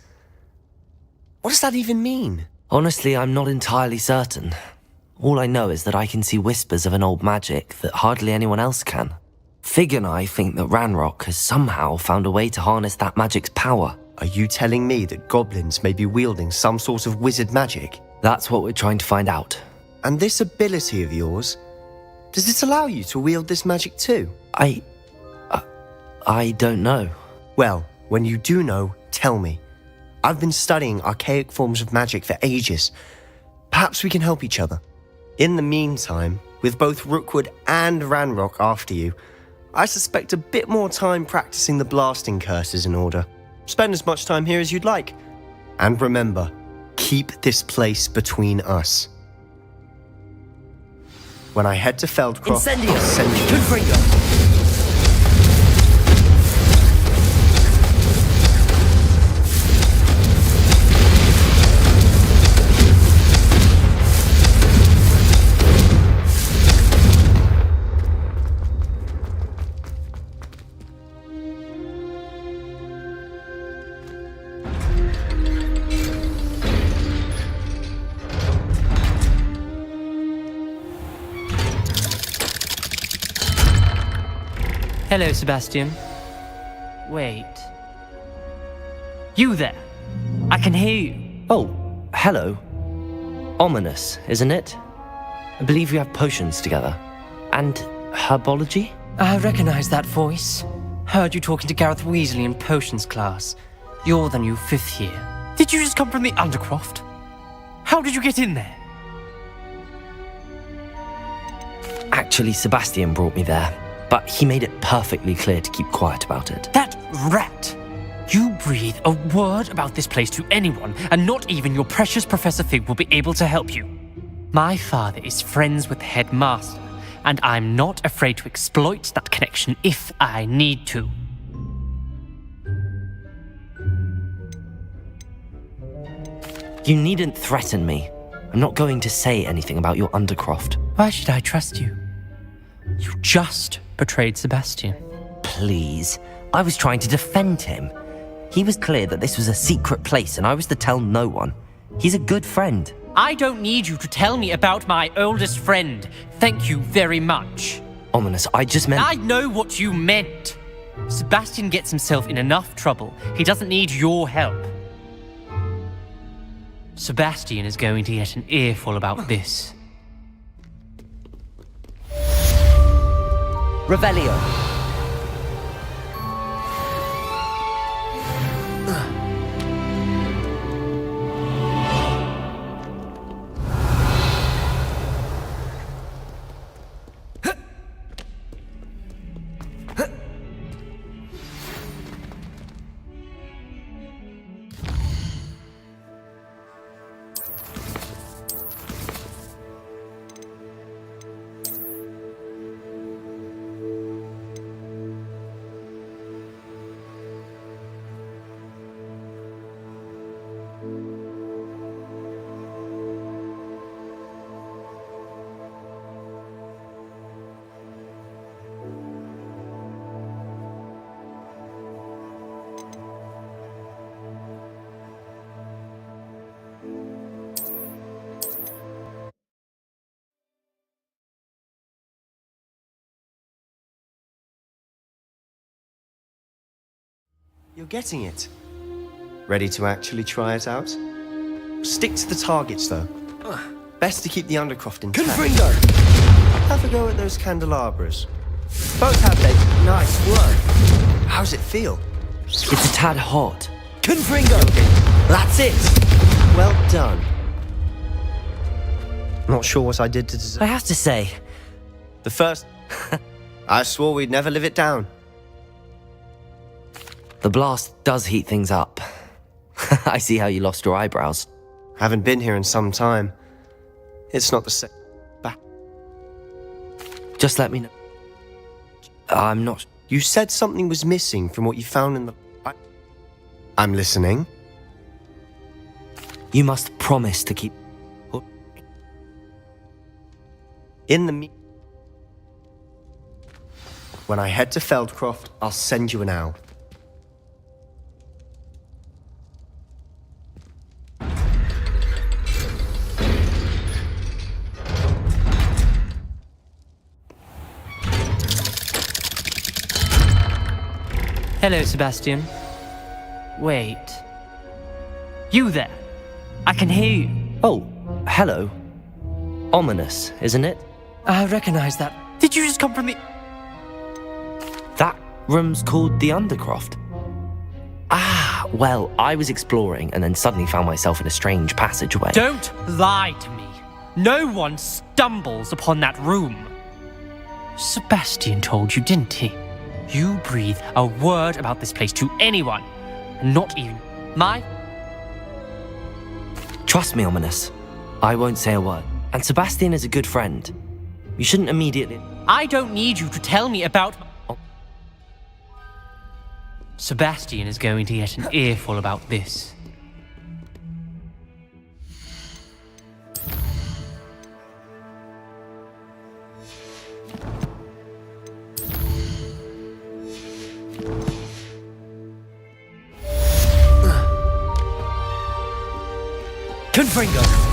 What does that even mean? Honestly, I'm not entirely certain. All I know is that I can see whispers of an old magic that hardly anyone else can. Fig and I think that Ranrock has somehow found a way to harness that magic's power. Are you telling me that goblins may be wielding some sort of wizard magic? That's what we're trying to find out. And this ability of yours, does it allow you to wield this magic too? I don't know. Well, when you do know, tell me. I've been studying archaic forms of magic for ages. Perhaps we can help each other. In the meantime, with both Rookwood and Ranrock after you, I suspect a bit more time practicing the blasting curse is in order. Spend as much time here as you'd like. And remember, keep this place between us. When I head to Feldcroft, Incendio! I'll send you... Confringo! Hello, Sebastian. Wait. You there? I can hear you. Oh, hello. Ominous, isn't it? I believe we have potions together. And herbology? I recognize that voice. Heard you talking to Gareth Weasley in potions class. You're the new 5th year. Did you just come from the Undercroft? How did you get in there? Actually, Sebastian brought me there. But he made it perfectly clear to keep quiet about it. That rat! You breathe a word about this place to anyone, and not even your precious Professor Fig will be able to help you. My father is friends with the headmaster, and I'm not afraid to exploit that connection if I need to. You needn't threaten me. I'm not going to say anything about your Undercroft. Why should I trust you? You just betrayed Sebastian. Please. I was trying to defend him. He was clear that this was a secret place and I was to tell no one. He's a good friend. I don't need you to tell me about my oldest friend. Thank you very much. Ominous, I just meant... I know what you meant. Sebastian gets himself in enough trouble. He doesn't need your help. Sebastian is going to get an earful about this. Revelio. You're getting it. Ready to actually try it out? Stick to the targets, though. Best to keep the Undercroft intact. Confringo! Have a go at those candelabras. Both have they. Nice work. How's it feel? It's a tad hot. Confringo! That's it! Well done. Not sure what I did to deserve. I have to say, The first... I swore we'd never live it down. the blast does heat things up. I see how you lost your eyebrows. Haven't been here in some time. It's not the same. Just let me know. I'm not... You said something was missing from what you found in the... I'm listening. You must promise to keep... In the... When I head to Feldcroft, I'll send you an owl. Hello, Sebastian. Wait. You there? I can hear you. Oh, hello. Ominous, isn't it? I recognize that. Did you just come from the... That room's called the Undercroft. Ah, well, I was exploring and then suddenly found myself in a strange passageway. Don't lie to me. No one stumbles upon that room. Sebastian told you, didn't he? You breathe a word about this place to anyone, not even my... Trust me, Ominous. I won't say a word. And Sebastian is a good friend. You shouldn't immediately... I don't need you to tell me about... Sebastian is going to get an earful about this. Confringo!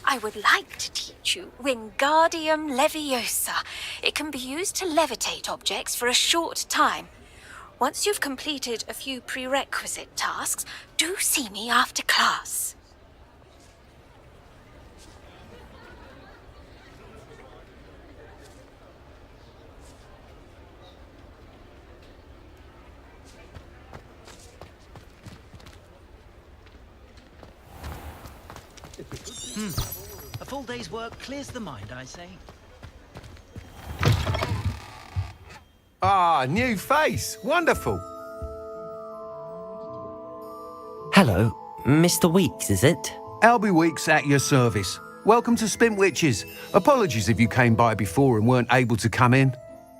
I would like to teach you Wingardium Leviosa. It can be used to levitate objects for a short time. Once you've completed a few prerequisite tasks, do see me after class. A full day's work clears the mind, I say. Ah, new face. Wonderful. Hello, Mr. Weeks, is it? Albie Weeks at your service. Welcome to Spintwitches. Apologies if you came by before and weren't able to come in.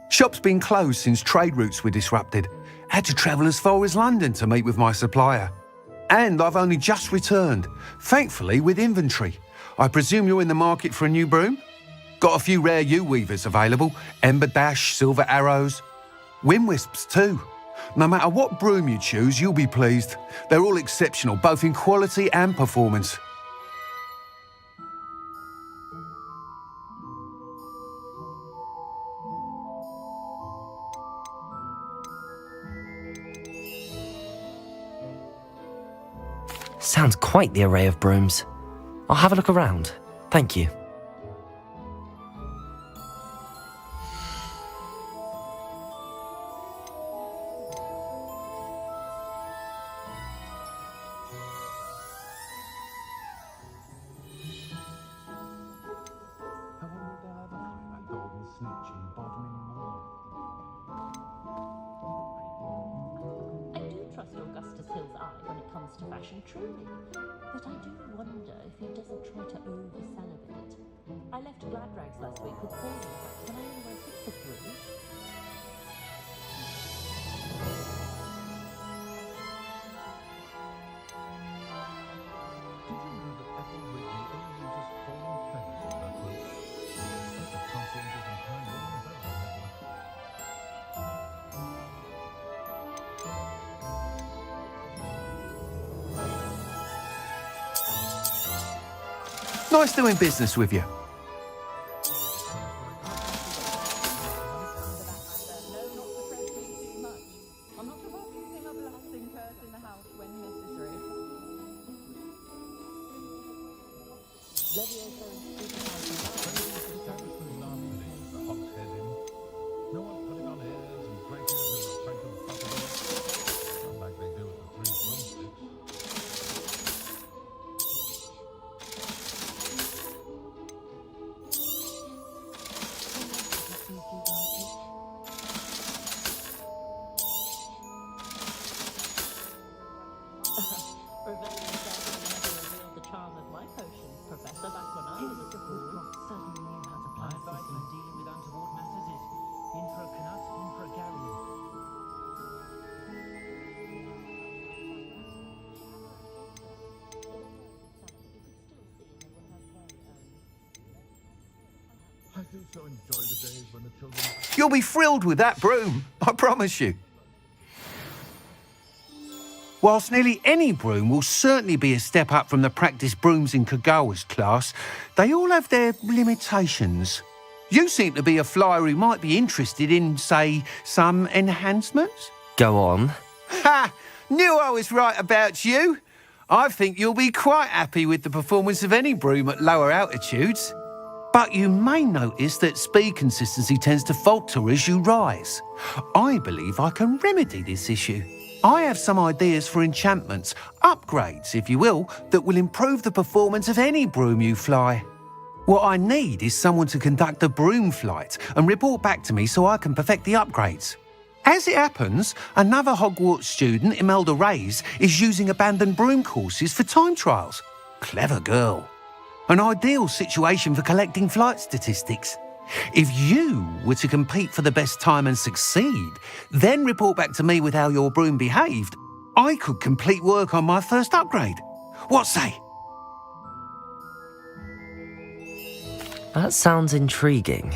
Shop's been closed since trade routes were disrupted. Had to travel as far as London to meet with my supplier. And I've only just returned, thankfully with inventory. I presume you're in the market for a new broom? Got a few rare U-weavers available. Ember Dash, Silver Arrows. Wind Wisps too. No matter what broom you choose, you'll be pleased. They're all exceptional, both in quality and performance. Sounds quite the array of brooms. I'll have a look around. Thank you. To fashion truly, but I do wonder if he doesn't try to oversell a bit. I left Glad Rags last week with Pauline, and I only went for 3. Nice doing business with you. You'll be thrilled with that broom, I promise you. Whilst nearly any broom will certainly be a step up from the practice brooms in Kagawa's class, they all have their limitations. You seem to be a flyer who might be interested in, say, some enhancements? Go on. Ha! Knew I was right about you. I think you'll be quite happy with the performance of any broom at lower altitudes. But you may notice that speed consistency tends to falter as you rise. I believe I can remedy this issue. I have some ideas for enchantments, upgrades, if you will, that will improve the performance of any broom you fly. What I need is someone to conduct a broom flight and report back to me so I can perfect the upgrades. As it happens, another Hogwarts student, Imelda Reyes, is using abandoned broom courses for time trials. Clever girl. An ideal situation for collecting flight statistics. If you were to compete for the best time and succeed, then report back to me with how your broom behaved, I could complete work on my first upgrade. What say? That sounds intriguing.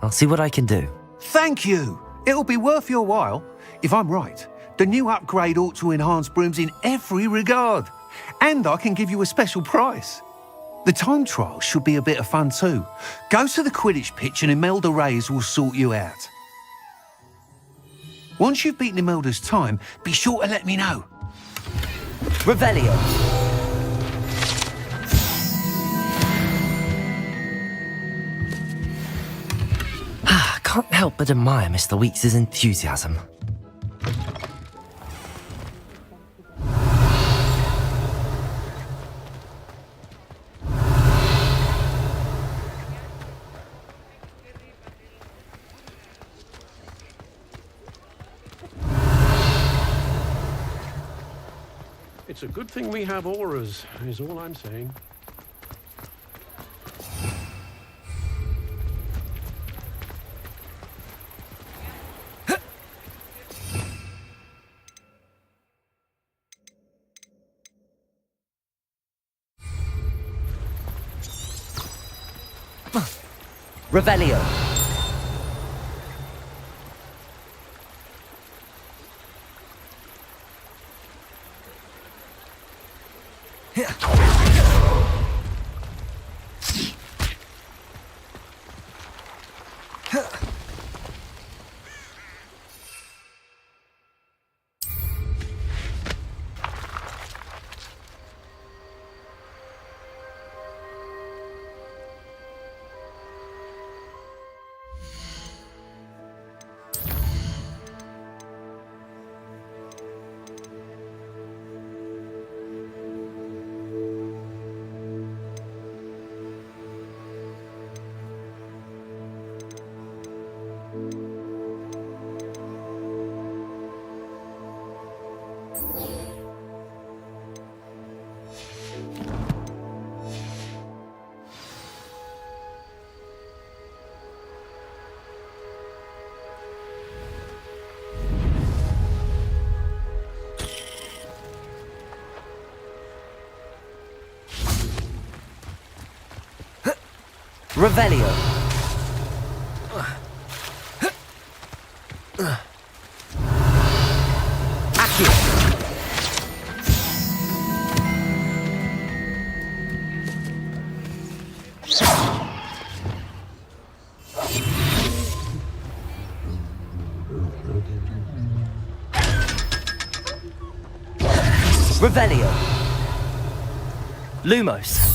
I'll see what I can do. Thank you. It'll be worth your while. If I'm right, the new upgrade ought to enhance brooms in every regard. And I can give you a special price. The time trial should be a bit of fun too. Go to the Quidditch pitch and Imelda Reyes will sort you out. Once you've beaten Imelda's time, be sure to let me know. Revelio. Can't help but admire Mr. Weeks' enthusiasm. It's a good thing we have auras, is all I'm saying. Revelio. Revelio. Accio. Revelio. Lumos.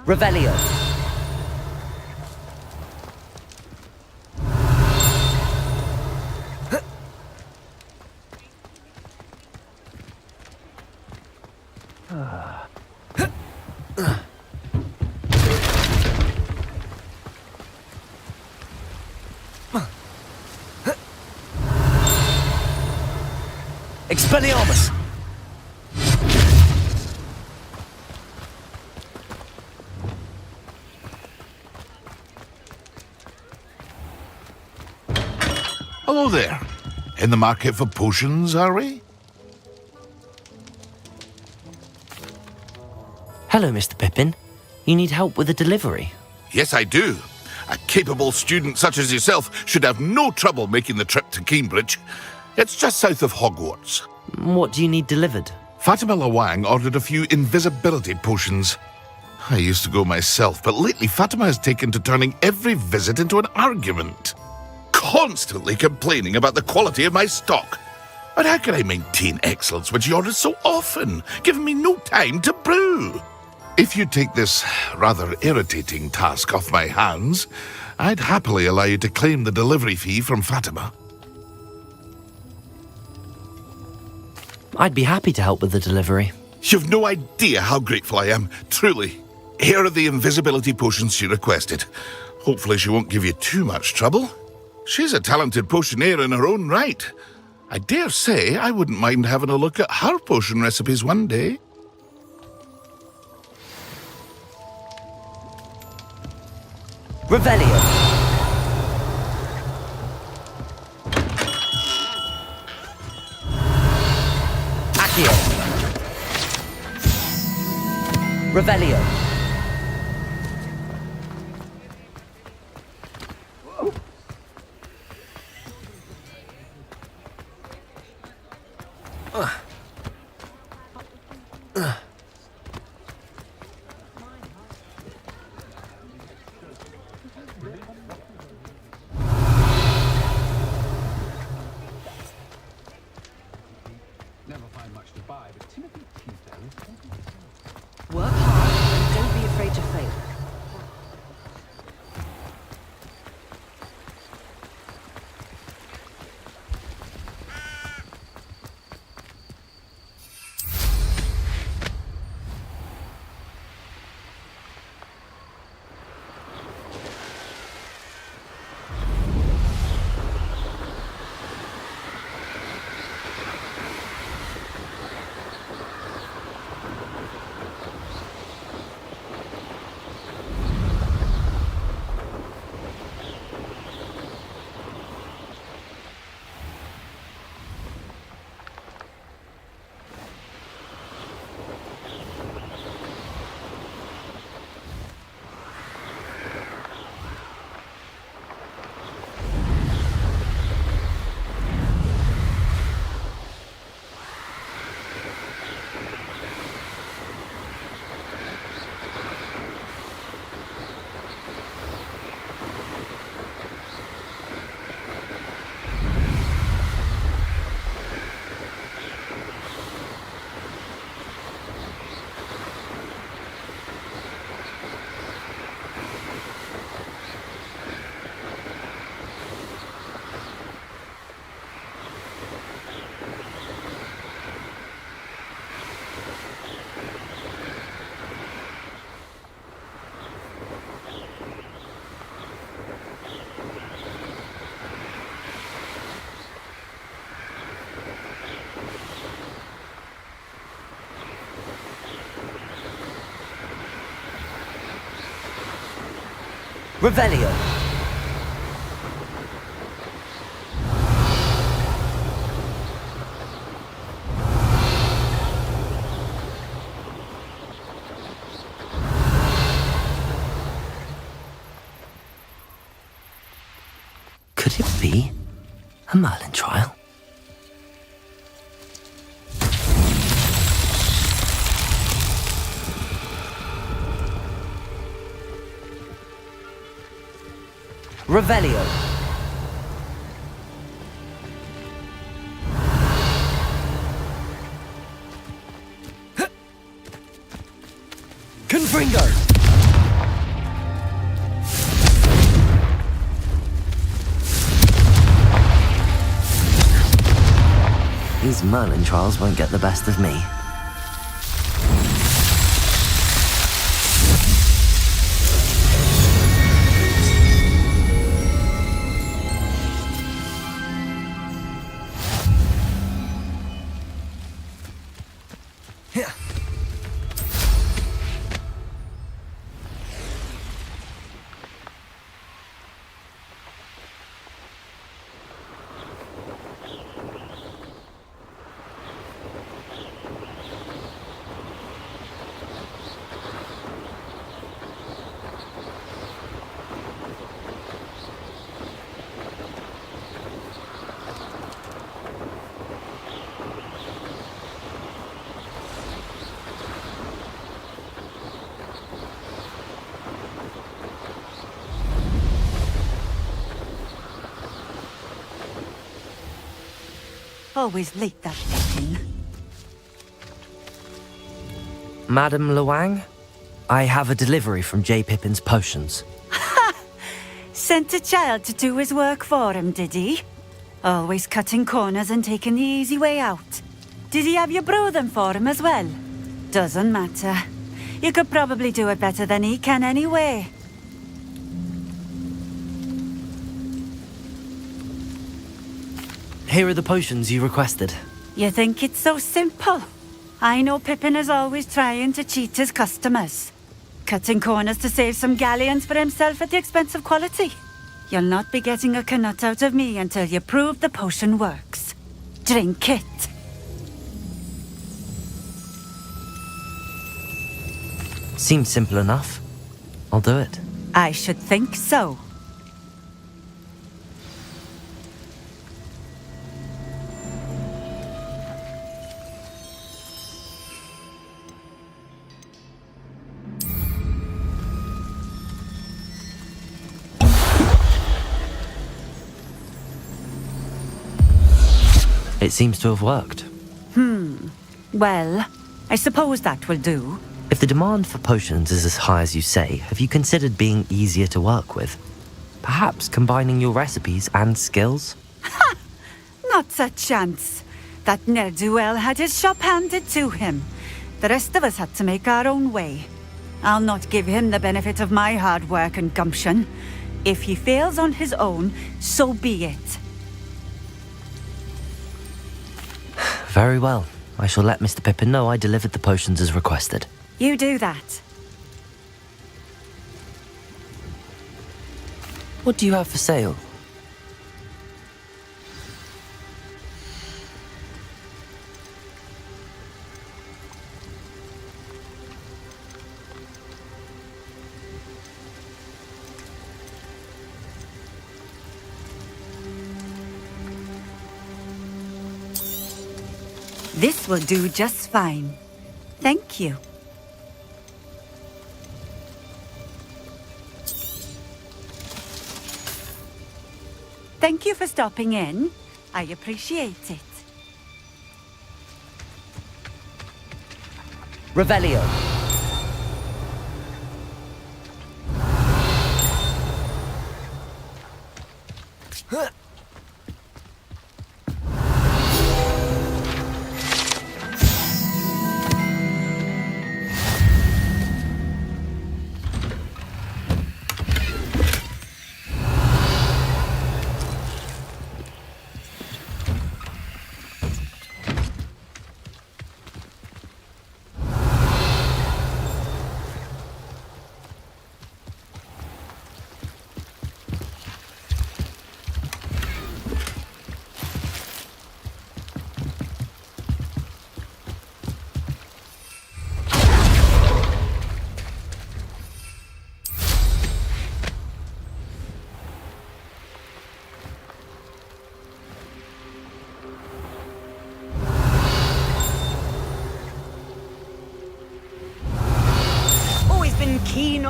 Revelio. Expelliarmus. Hello there. In the market for potions, are we? Hello, Mr. Pippin. You need help with a delivery? Yes, I do. A capable student such as yourself should have no trouble making the trip to Cambridge. It's just south of Hogwarts. What do you need delivered? Fatima Lawang ordered a few invisibility potions. I used to go myself, but lately Fatima has taken to turning every visit into an argument. Constantly complaining about the quality of my stock. But how can I maintain excellence when she orders so often, giving me no time to brew? If you take this rather irritating task off my hands, I'd happily allow you to claim the delivery fee from Fatima. I'd be happy to help with the delivery. You've no idea how grateful I am, truly. Here are the invisibility potions she requested. Hopefully she won't give you too much trouble. She's a talented potioneer in her own right. I dare say I wouldn't mind having a look at her potion recipes one day. Revelio. Accio. Revelio. Never find much to buy, but Timothy Work hard and don't be afraid to fail. Revelio. Could it be a Merlin trial? Revelio. Confringo. These Merlin trials won't get the best of me. Always late, that thing. Madam Luang, I have a delivery from J. Pippin's potions. Sent a child to do his work for him, did he? Always cutting corners and taking the easy way out. Did he have you brew them for him as well? Doesn't matter. You could probably do it better than he can anyway. Here are the potions you requested. You think it's so simple? I know Pippin is always trying to cheat his customers. Cutting corners to save some galleons for himself at the expense of quality. You'll not be getting a canut out of me until you prove the potion works. Drink it. Seems simple enough. I'll do it. I should think so. It seems to have worked. Well, I suppose that will do. If the demand for potions is as high as you say, have you considered being easier to work with? Perhaps combining your recipes and skills? Not a chance. That ne'er-do-well had his shop handed to him. The rest of us had to make our own way. I'll not give him the benefit of my hard work and gumption. If he fails on his own, so be it. Very well. I shall let Mr. Pippin know I delivered the potions as requested. You do that. What do you have for sale? This will do just fine. Thank you. Thank you for stopping in. I appreciate it. Revelio.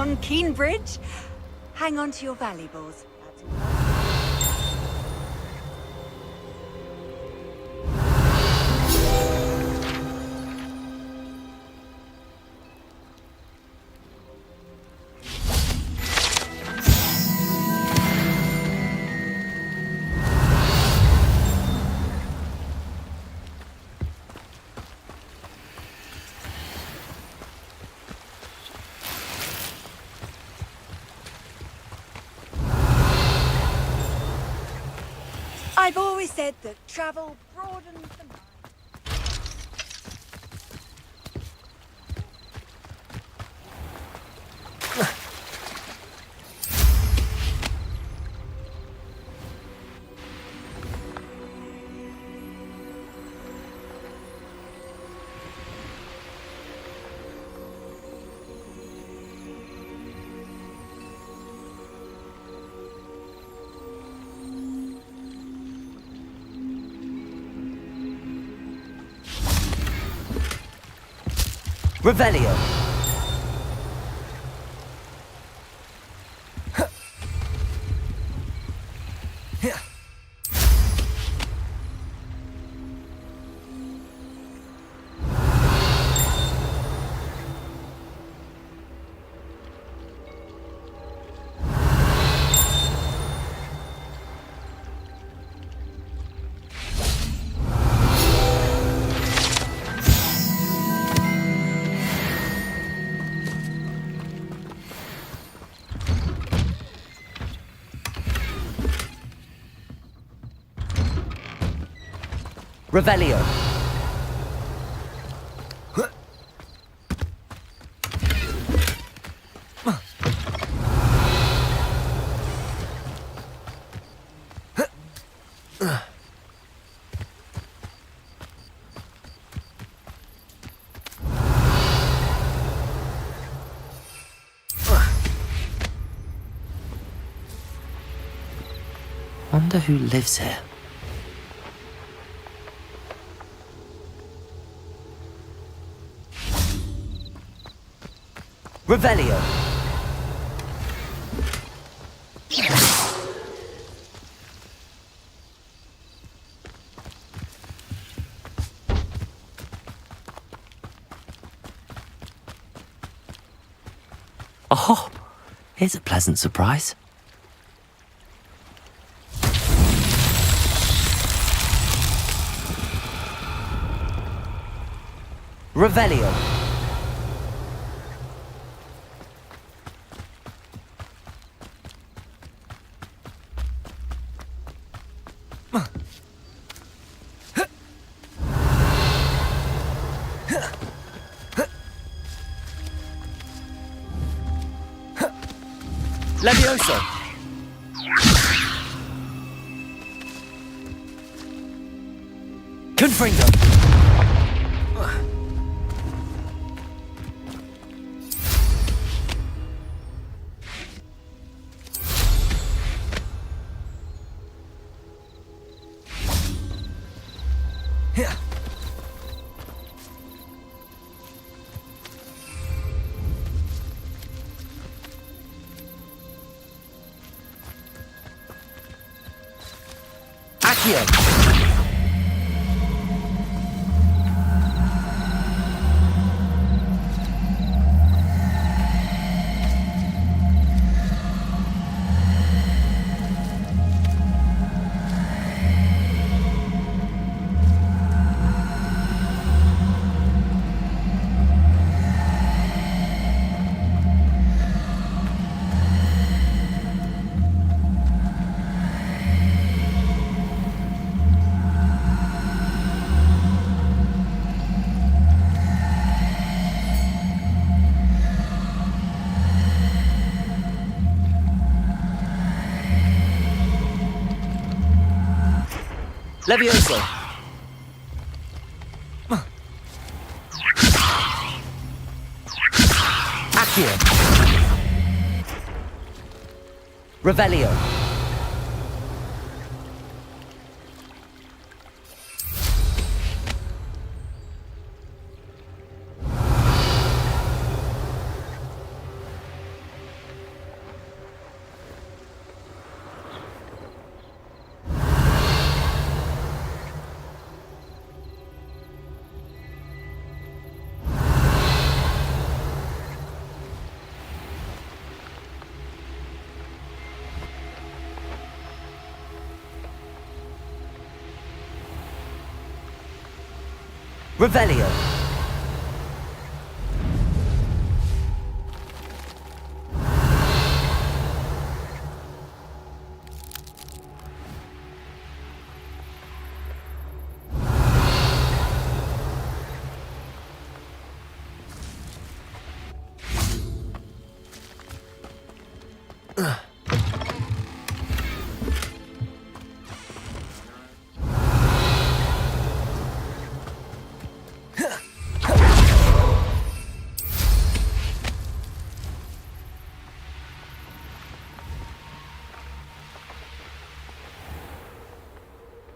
on Keenbridge. Hang on to your valuables. I've always said that travel broadens the mind. Revelio. Revelio. Wonder who lives here. Revelio. Oh, here's a pleasant surprise. Revelio. Levioso. Confringo. Accio. Levioso. Accio. Revelio. Revelio.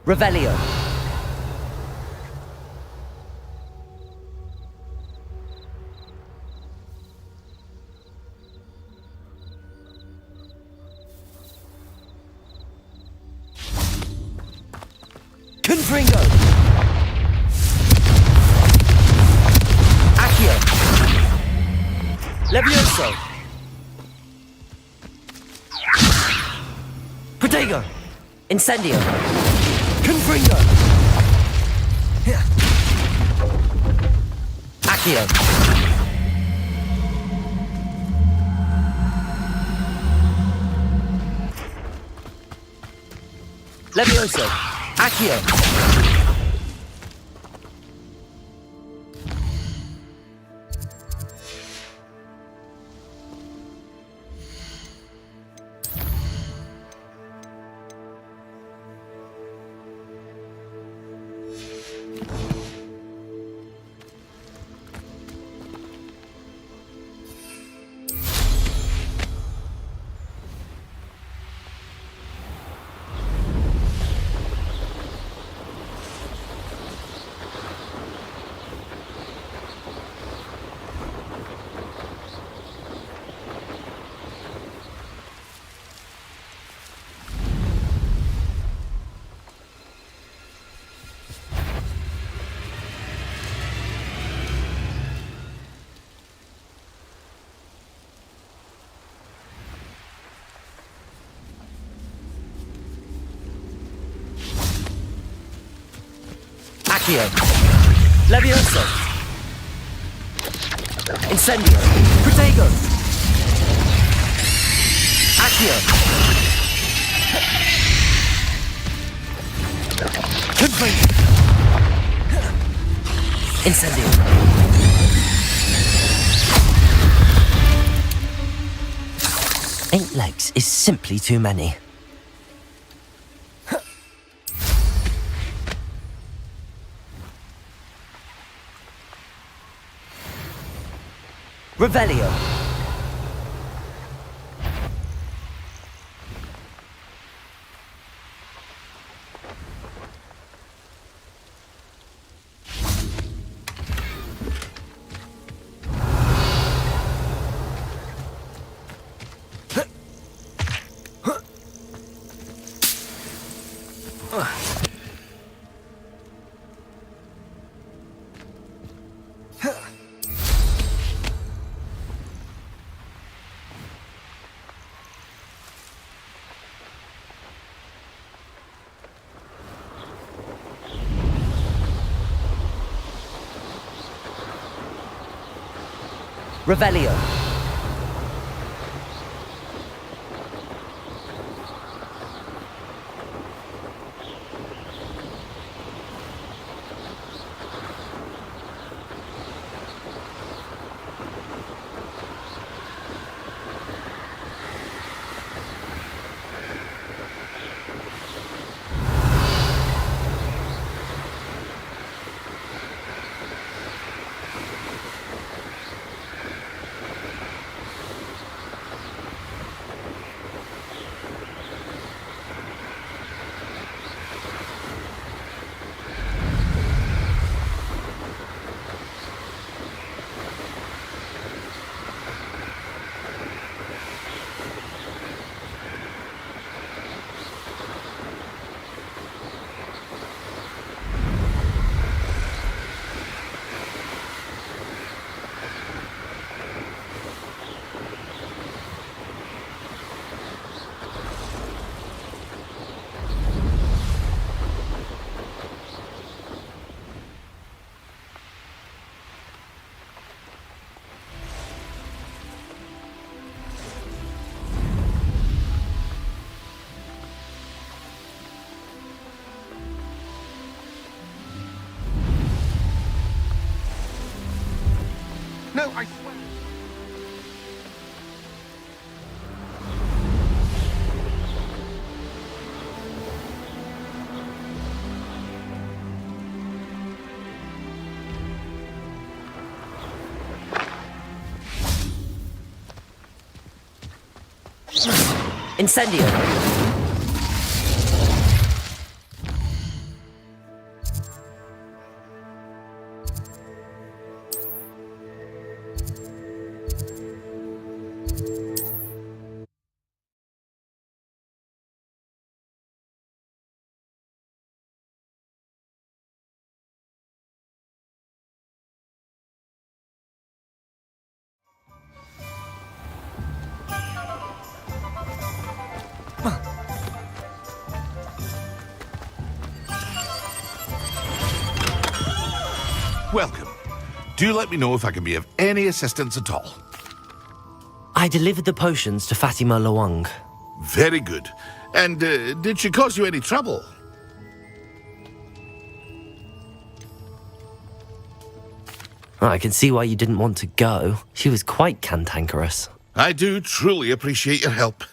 Revelio. Confringo. Accio. Levioso. Protego. Incendio. Confringo. Accio. Levioso. Accio. Accio. Levioso. Incendio. Protego. Accio. Confringo. Incendio. 8 legs is simply too many. Revelio. Revelio. No, I swear. Incendio. Welcome. Do let me know if I can be of any assistance at all. I delivered the potions to Fatima Lawang. Very good. And did she cause you any trouble? I can see why you didn't want to go. She was quite cantankerous. I do truly appreciate your help.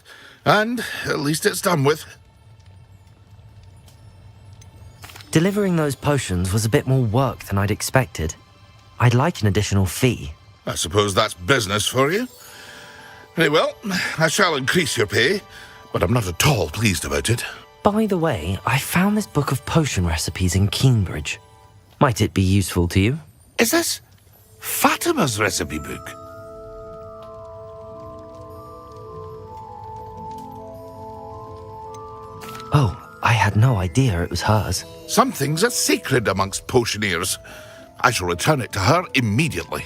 And at least it's done with. Delivering those potions was a bit more work than I'd expected. I'd like an additional fee. I suppose that's business for you. Very well, I shall increase your pay, but I'm not at all pleased about it. By the way, I found this book of potion recipes in Cambridge. Might it be useful to you? Is this Fatima's recipe book? Oh, I had no idea it was hers. Some things are sacred amongst potioneers. I shall return it to her immediately.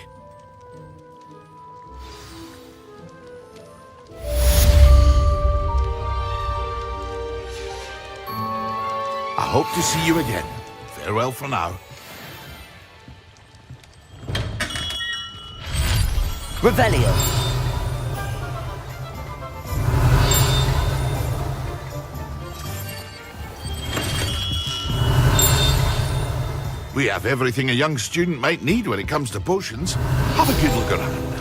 I hope to see you again. Farewell for now. Revelio. We have everything a young student might need when it comes to potions. Have a good look around.